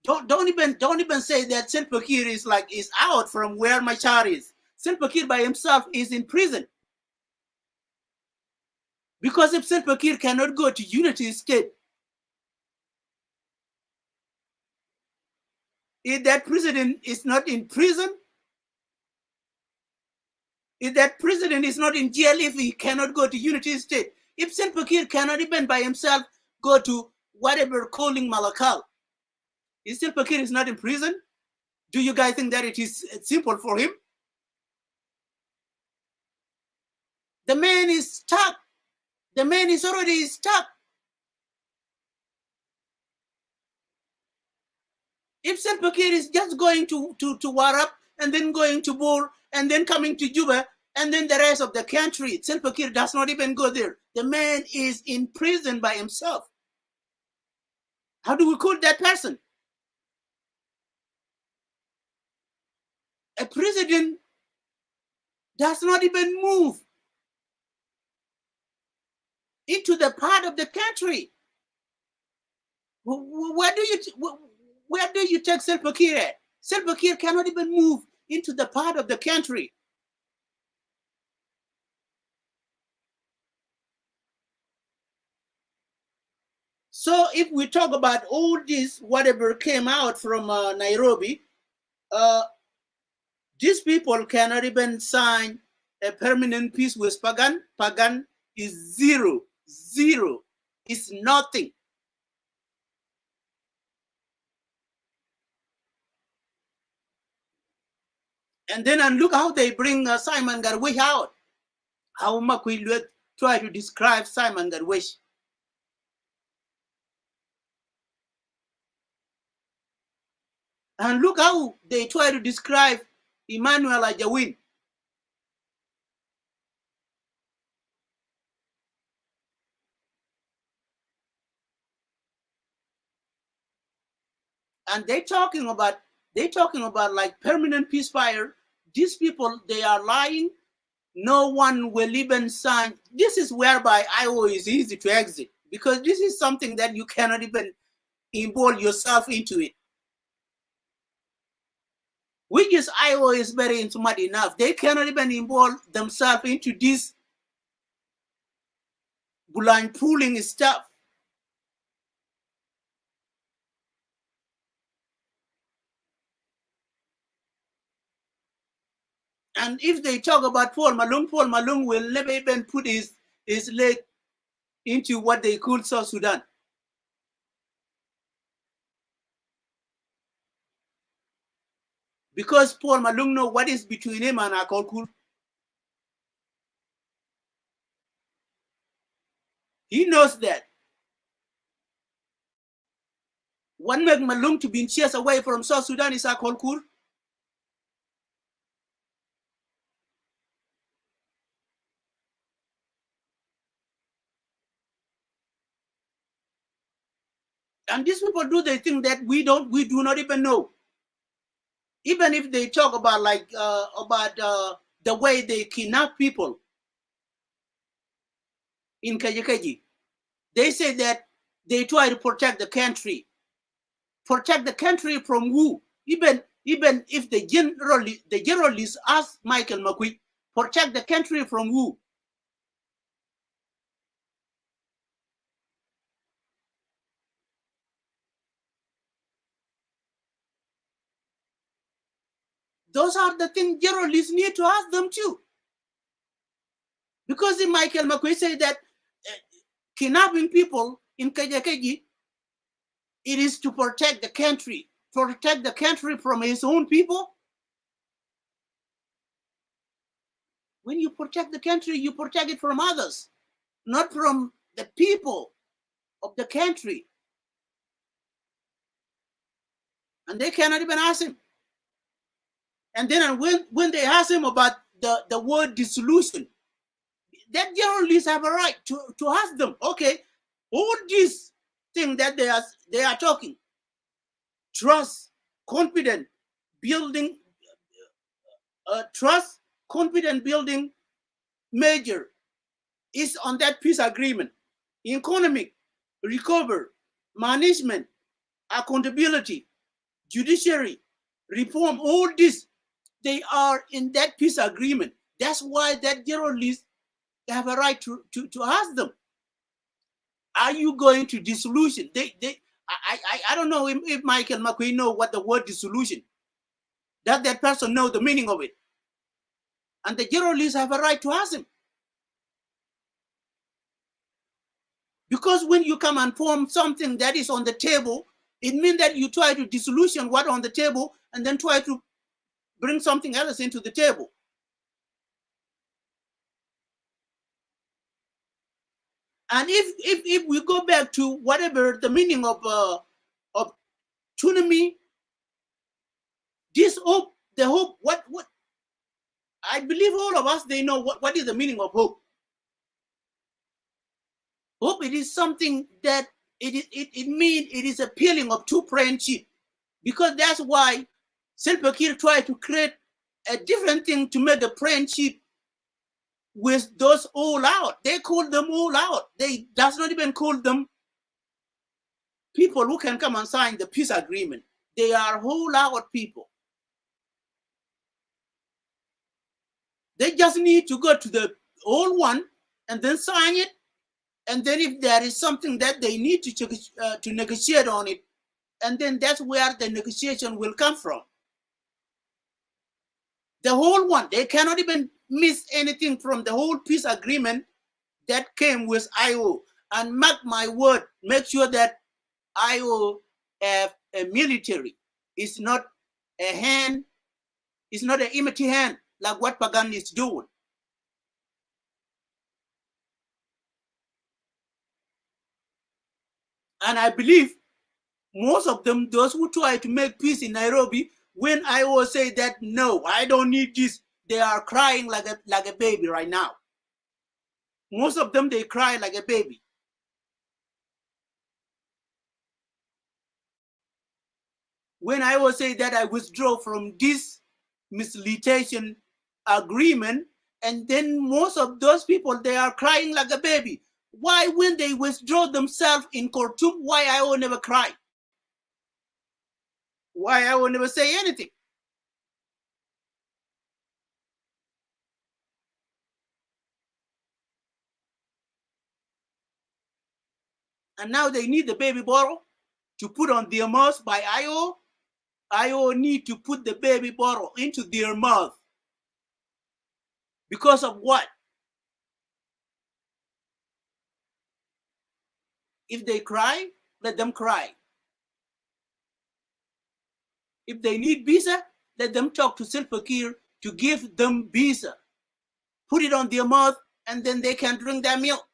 Don't even say that Salva Kiir is out from where Machar is. Salva Kiir by himself is in prison. Because if Salva Kiir cannot go to unity state, if that president is not in prison, if that president is not in jail, if he cannot go to unity state, if Salva Kiir cannot even by himself go to whatever calling Malakal, if Salva Kiir is not in prison, do you guys think that it is simple for him? The man is stuck. The man is already stuck. If Salva Kiir is just going to Warab and then going to Bor and then coming to Juba and then the rest of the country, Salva Kiir does not even go there. The man is in prison by himself. How do we call that person? A president does not even move into the part of the country. Where do you take Salva Kiir at? Salva Kiir cannot even move into the part of the country. So if we talk about all this, whatever came out from Nairobi, these people cannot even sign a permanent peace with Pagan. Pagan is zero. It's nothing. And then and look how they bring Simon Garwish out. How Makwi try to describe Simon Garwish. And look how they try to describe Emmanuel Ajawin. And they're talking about like permanent ceasefire. These people, they are lying. No one will even sign. This is whereby IO is easy to exit, because this is something that you cannot even involve yourself into it. Which is IO is very smart enough. They cannot even involve themselves into this blind pooling stuff. And if they talk about Paul Malung will never even put his leg into what they call South Sudan. Because Paul Malung knows what is between him and Akolkur. He knows that. What makes Malung to be chased away from South Sudan is Akolkur. And these people do the thing that we do not even know. Even if they talk about like the way they kidnap people in Kajikaji, they say that they try to protect the country. Protect the country from who? Even if the generalists ask Michael McQueen, protect the country from who? Those are the things generalists need to ask them too. Because if Michael McQueen said that kidnapping people in Kajakeji, it is to protect the country from his own people. When you protect the country, you protect it from others, not from the people of the country. And they cannot even ask him. And then when they ask him about the word dissolution, that journalists have a right to ask them, okay, all these things that they are talking, trust, confident, building, trust, confident building measure is on that peace agreement. Economic, recover, management, accountability, judiciary, reform, all this, they are in that peace agreement. That's why that journalists have a right to ask them, are you going to dissolution? I don't know if Michael McQueen know what the word dissolution. Does that person know the meaning of it? And the journalists have a right to ask him. Because when you come and form something that is on the table, it means that you try to dissolution what on the table and then try to bring something else into the table. And if we go back to whatever the meaning of tsunami, this hope, the hope, what I believe all of us, they know what is the meaning of hope. Hope, it is something that it means it is a peeling of two friendship, because that's why Salva Kiir tried to create a different thing to make the friendship with those all out. They call them all out. They does not even call them people who can come and sign the peace agreement. They are whole out people. They just need to go to the old one and then sign it. And then if there is something that they need to negotiate on it, and then that's where the negotiation will come from. The whole one, they cannot even miss anything from the whole peace agreement that came with IO. And mark my word, make sure that IO have a military. It's not a hand, it's not an empty hand like what Pagan is doing. And I believe most of them, those who try to make peace in Nairobi, when IO say that, no, I don't need this, they are crying like a baby right now. Most of them, they cry like a baby. When IO say that I withdraw from this misleading agreement, and then most of those people, they are crying like a baby. Why, when they withdraw themselves in Khartoum, why IO never cry? Why IO never say anything? And now they need the baby bottle to put on their mouth by IO. IO need to put the baby bottle into their mouth. Because of what? If they cry, let them cry. If they need visa, let them talk to Salva Kiir to give them visa. Put it on their mouth, and then they can drink their milk.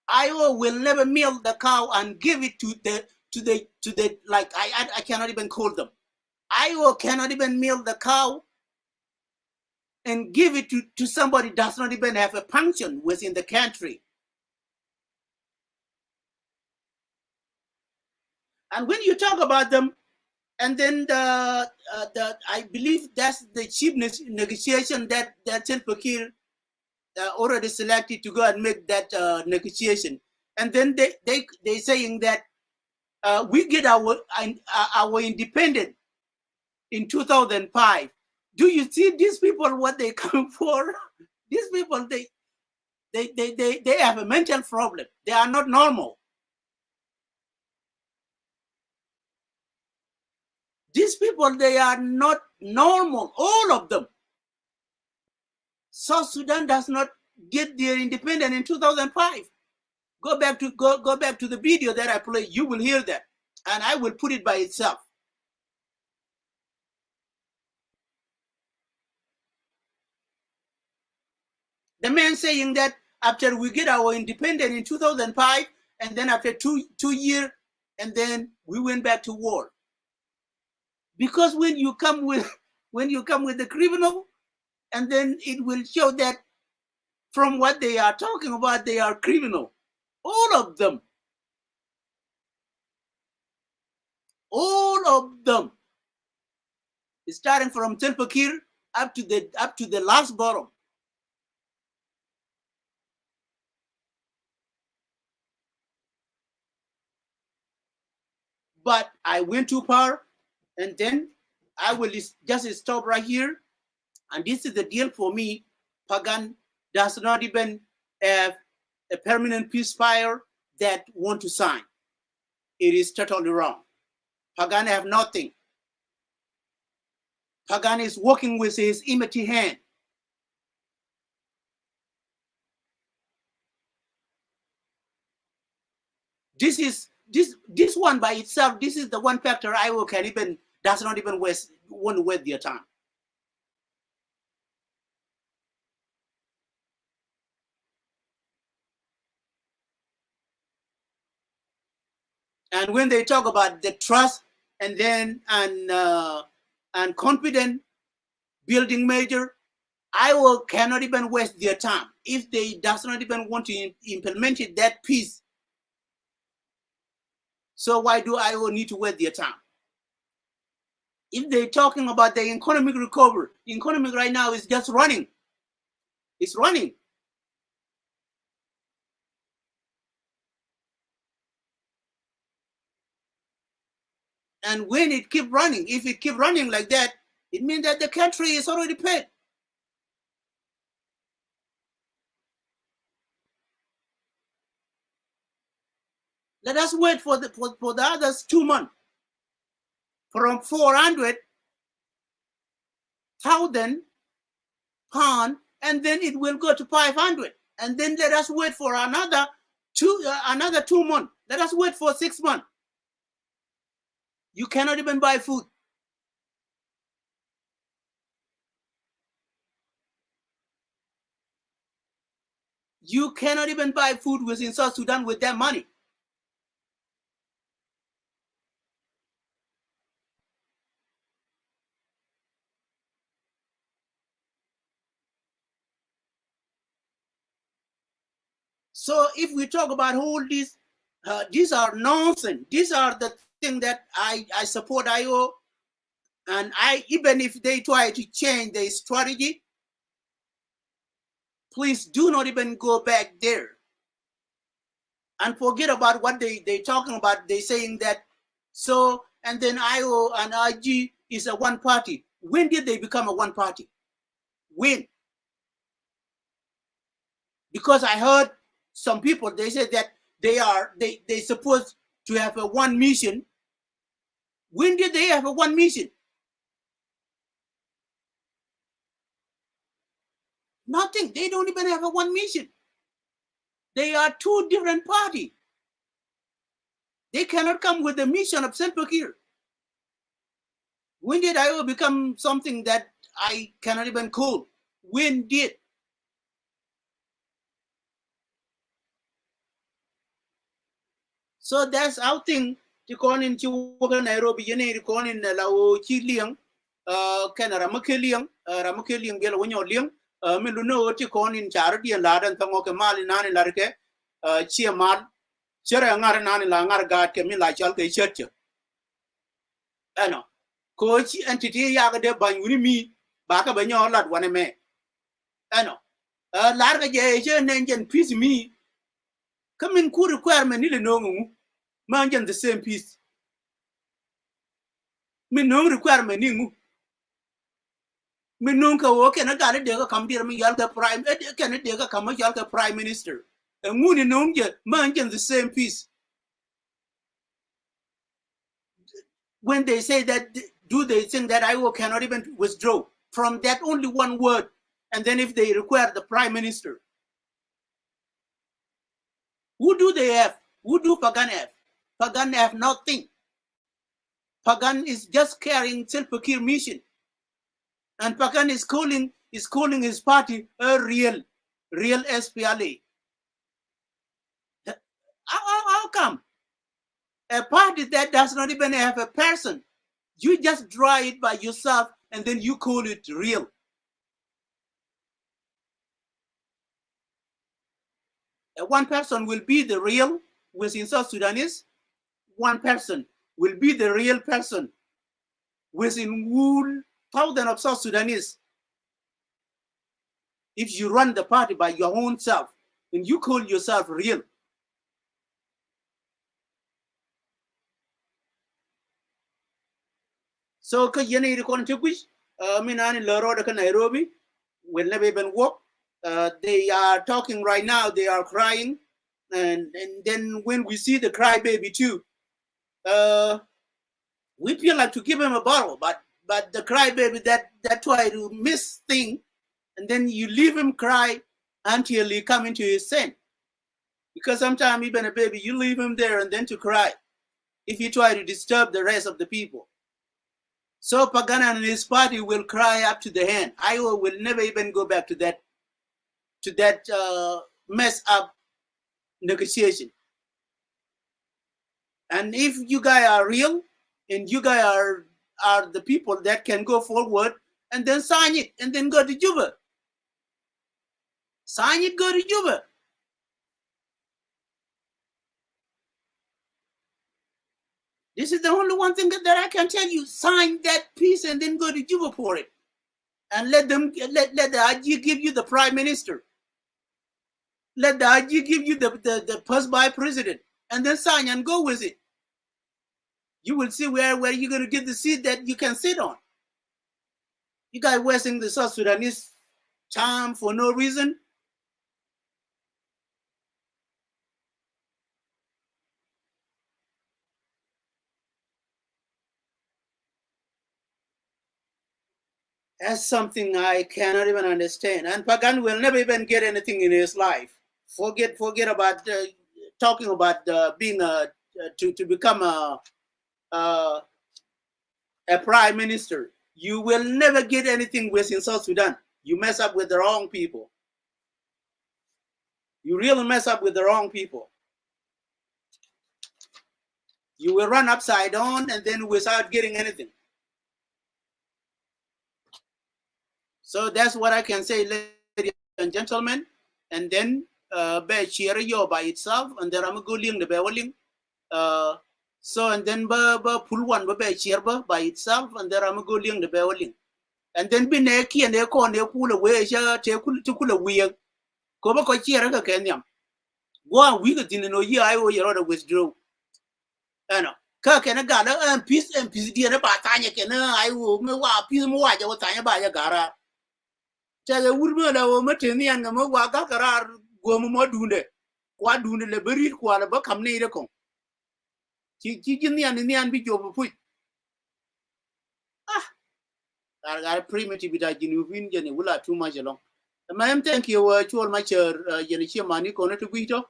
IO will never milk the cow and give it to the like I cannot even call them. IO cannot even milk the cow and give it to somebody that does not even have a function within the country. And when you talk about them, and then I believe that's the cheapness negotiation that Salva Kiir already selected to go and make that negotiation. And then they saying that we get our independence in 2005. Do you see these people what they come for? These people, they have a mental problem. They are not normal. These people, they are not normal, all of them. South Sudan does not get their independence in 2005. Go back to the video that I played. You will hear that, and I will put it by itself. The man saying that after we get our independence in 2005, and then after two years, and then we went back to war. Because when you come with the criminal, and then it will show that from what they are talking about, they are criminal. All of them. All of them. Starting from Salva Kiir up to the last bottom. But I went too far, and then I will just stop right here. And this is the deal for me. Pagan does not even have a permanent ceasefire that want to sign. It is totally wrong. Pagan have nothing. Pagan is working with his empty hand. This one by itself. This is the one factor Iowa can even does not even want to waste their time. And when they talk about the trust and then and confident building major, Iowa cannot even waste their time if they does not even want to implement it, that piece. So why do Iowa need to waste their time? If they're talking about the economic recovery, the economy right now is just running. It's running. And when it keep running, if it keep running like that, it means that the country is already paid. Let us wait for the others 2 months. From 400,000 pounds, and then it will go to 500. And then let us wait for another 2 months. Let us wait for 6 months. You cannot even buy food. You cannot even buy food within South Sudan with that money. So if we talk about all these are nonsense. These are the things that I support IO, and even if they try to change their strategy, please do not even go back there and forget about what they talking about. They saying that so, and then IO and IG is a one party. When did they become a one party? When? Because I heard some people, they said that they supposed to have a one mission. When did they have a one mission? Nothing. They don't even have a one mission. They are two different parties. They cannot come with the mission of self-care. When did I become something that I cannot even call? When did? So that's our thing. To call in Nairobi, you need to call in Lao Chi Liang, Canara Liang, Ramake Liang, Gelawino Liang, Miluno, to call in Charity and Ladan, Tamoka Mali Nani Larke, Chiamal, Cherangar Nani Langar God came in like Chalke Church. I know. Coach entity Yagade Banyuni me, Baka Banyo Lad one a man. I know. Larga Jay, Nanjan piece me. Come in, could requirement, neither no. Manjan the same piece. Me no requirement ningu. Me nunca work and I got it there come dear me yalka prime can it there come yalka prime minister. And moon no manjan the same piece. When they say that, do they think that I cannot even withdraw from that only one word? And then if they require the prime minister, who do they have? Who do Pagan have? Pagan have nothing. Pagan is just carrying self-care mission. And Pagan is calling his party a real SPLA. How come? A party that does not even have a person, you just draw it by yourself and then you call it real. One person will be the real within South Sudanese. One person will be the real person within thousands of South Sudanese. If you run the party by your own self and you call yourself real, So ka yene ri kon teguj minani loro de Nairobi will never even walk. They are talking right now, they are crying, and then when we see the crybaby too, we feel like to give him a bottle, but the crybaby that try to miss thing, and then you leave him cry until he come into his sense. Because sometimes even a baby, you leave him there and then to cry if you try to disturb the rest of the people. So Pagana and his party will cry up to the hand. Iowa will never even go back to that mess up negotiation. And if you guys are real and you guys are the people that can go forward and then sign it and then go to Juba. Sign it, go to Juba. This is the only one thing that I can tell you. Sign that piece and then go to Juba for it. And let the IG give you the prime minister. Let the IG give you the first vice president. And then sign and go with it. You will see where you're going to get the seat that you can sit on. You guys wasting the South Sudanese time for no reason. That's something I cannot even understand. And Pagan will never even get anything in his life. Forget about talking about being to become a prime minister. You will never get anything within South Sudan. You mess up with the wrong people. You really mess up with the wrong people. You will run upside down and then without getting anything. So that's what I can say, ladies and gentlemen. And then be cheer yo by itself, and then I'm go link the bewling. So and then pull one be cheer by itself, and then I'm go link the bewling. And then be neki and they call ne cool away, take cool away. Go back cheer ka kenyam. Go we got in no year I owe your order withdraw. I know. Kirk and a gala and peace dear about Tanya can I will me wa peace more what Tanya by a gara. Tell a woodman over Matini and the Mwagakara go more dunde. What do the liberty qual about come near the con? Chicken the and be over put. Ah, I got a primitive that you win Jenny will have too much along. Ma'am, thank you, all my chair, Yenichi Mani, Corner to Guito.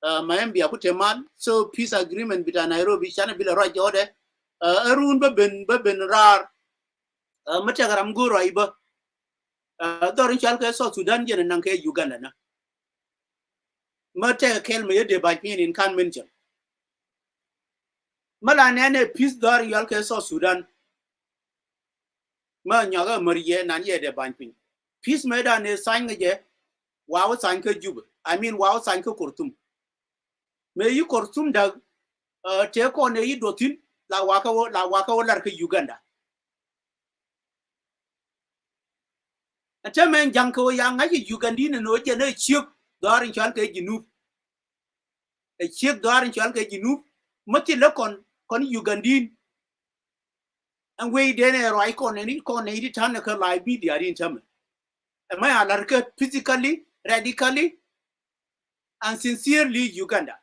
Ma'am, be a put a man, so peace agreement between Nairobi, China Bill right order. Arun Babin Rar, Matagaram Guraiba. Dorin Chalka South Sudan and Nanke Uganda. Mate Kelme de Bakin in Can mention. Malanene peace door Yalka South Sudan. Manyaga Marie Nanya de Banpin. Peace made an a sign again. Wow Sanka Juba. I mean wow Sanka Kurtum. May you Kurtum Dag take on a dotin la waka Larka Uganda. A chairman Janko Yang Ugandine no Jana chip door in Chalka Ginu. A chip door in Chalka Ginu. Much look on Ugandine. And we then a right on any con 80 ton of like media in term. Am I a physically, radically, and sincerely Uganda?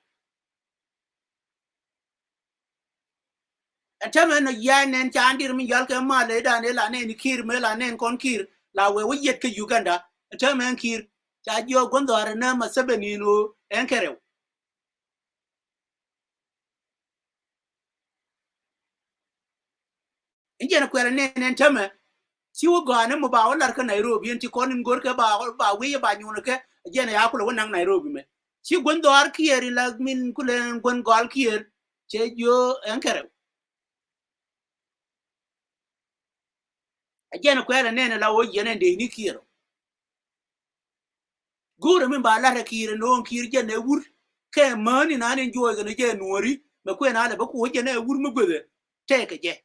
A time and a yan and chandir me yalka male dan elan kir melan and concir, la we yet Uganda, a time and kir, Chadio Gondor and Nama Sabenino and Kereo. Indian Queranen and Tama, she will go on about like Nairobi and Tikon Gorka by way by Unaka, again a apple one Nairobi. She went to our here like Min Kulan, one gall here, Chadio and Kereo. Again a Queranen and our yen and the Nikiro. Go remember Larakir and no Kirjan, a wood came money and unenjoy and again worry, but when I have a quote and a wood with it. Take a jet.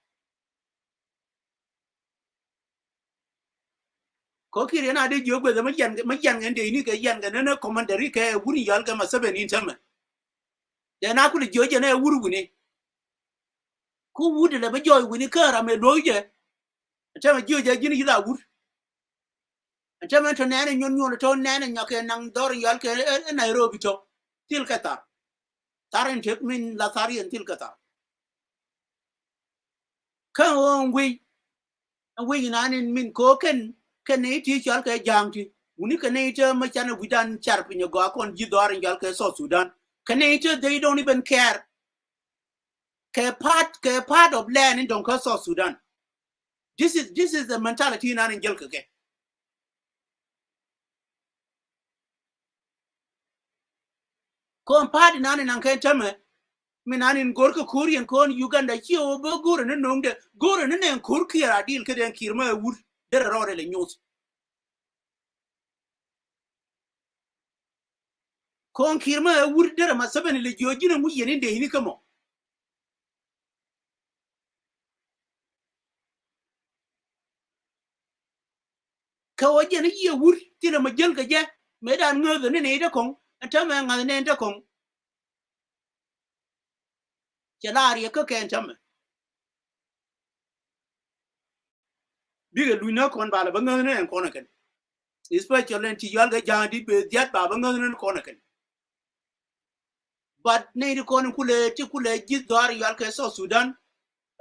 Cocky and I did joke with the Mayan and the Nika Yan and a commentary, wouldn't Yalgam a 7 in summer. Then I could judge and a wood. ku wood le ba joy wini kara me loje atama joje jini yila wood atama to nane nyon to nane nyake nang dor yal ke Nairobi to til kata taran tek min la tari en til kata kan on we nanin min ko ken ne ti yal ke jangti wini kane ite ma chana widan charpinyo go kon ji dor yal ke so Sudan kane ite they don't even care ke part of land in Donka South Sudan. This is the mentality in an Jelka. Kon part in an Anketame, Minan in Gorka Kuri and Kon Uganda, Chio, Goran and Nungde, Goran and Kurkia, Deal Kadan Kirma wood, there are already news. Kon Kirma wood, there are 7 Legion and we in the Hinikamo. Kawajan a year wood, till a Majelka, made an northern in Ada Kong, and Tamang and Nenda Kong. Jalari a cook and Tama. Bigger Luna Kon Balabangan and Konakan. Especially in Tialga Jandi, Yat Babangan and Konakan. But Nady Konan Kule, Tikule, Gidar Yalka South Sudan,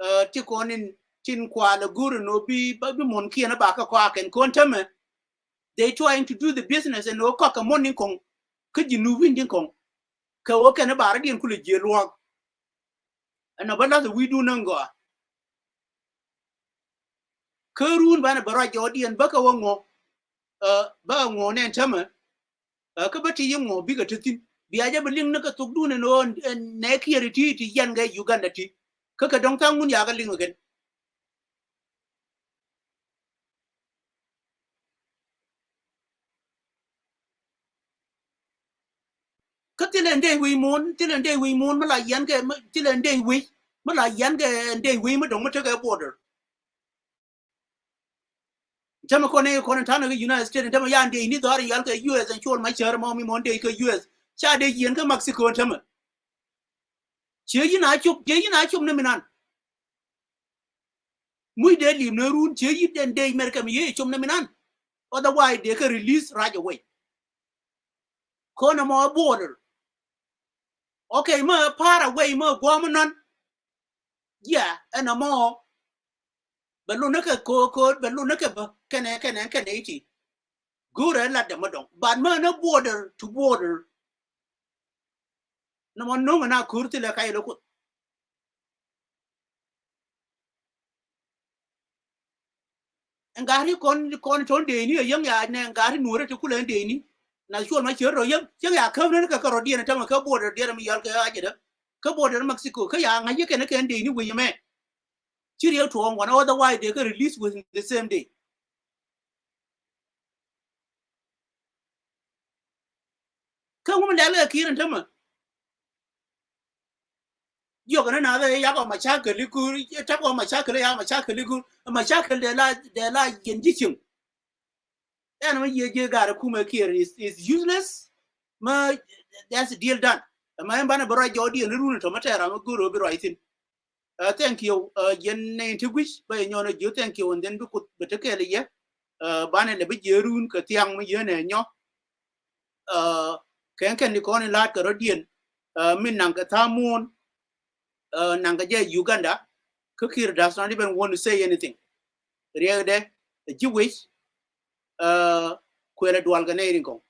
Tikonin, Tinqua, the Guru, Nobi, Baby Monki and a Baka Quack and Kontame. They trying to do the business and no cock a morning kong. Could you move in Kong? Kawok and a bargain and Kule Jelwag. And about that we do Nanga. Kerun Bana Barajodi and Baka Wango, Bango and Tama, Kabati Yango, bigger to think. Biaja beling naka tukdun and on and neki retreat yanga Uganda tea. Kaka don't tang mun yagaling again. Till and day we mourn, till and day we mourn, Mala Yanga, till and day we, Mala Yanga and day we don't take a border. Tamakone, Konatana, United States, and Tamayan, they need the Yalka US and show my chair, mommy, Monte, US, Chade, Yanka, Mexico, and Tama. Chayin Achuk, Naminan. We dead leave no room, Chayin and day American Chum Naminan. Otherwise, they can release right away. Corner more border. Okay, more part away, more woman. Yeah, and a more. But Lunaka code, but Lunaka can 80. Good and let them alone. But man, border to border. No one no man are curti like I look. And Gary con told Danny, a young yard, and Gary Nura to cool and Danny. Now, sure, my children, young, I come in a Carodian and Tamaka border, dear me, Yalka, border Mexico, Kayang, you can Danny with your man. Chirio to one otherwise they can release within the same day. Come on, Dalla Kiran Tama. You're going to another Yaba Machaka Liku, tap on Machaka, Machaka Liku, a Machaka de la Yendichum. And when you got a Kuma here is useless, that's a deal done. A man Bana Bara Jodi and Runa Tomatera, I'm a good over writing. Thank you, Yen name to wish by you, thank you, and then we could better yeah. Bana the big Yerun, Katiang, Yen and Yo. Can you call in Lat Carodian, Minanka Tamun, Nangaja, Uganda, Kukir does not even want to say anything. Real day, the Jewish, Quella Dualganating.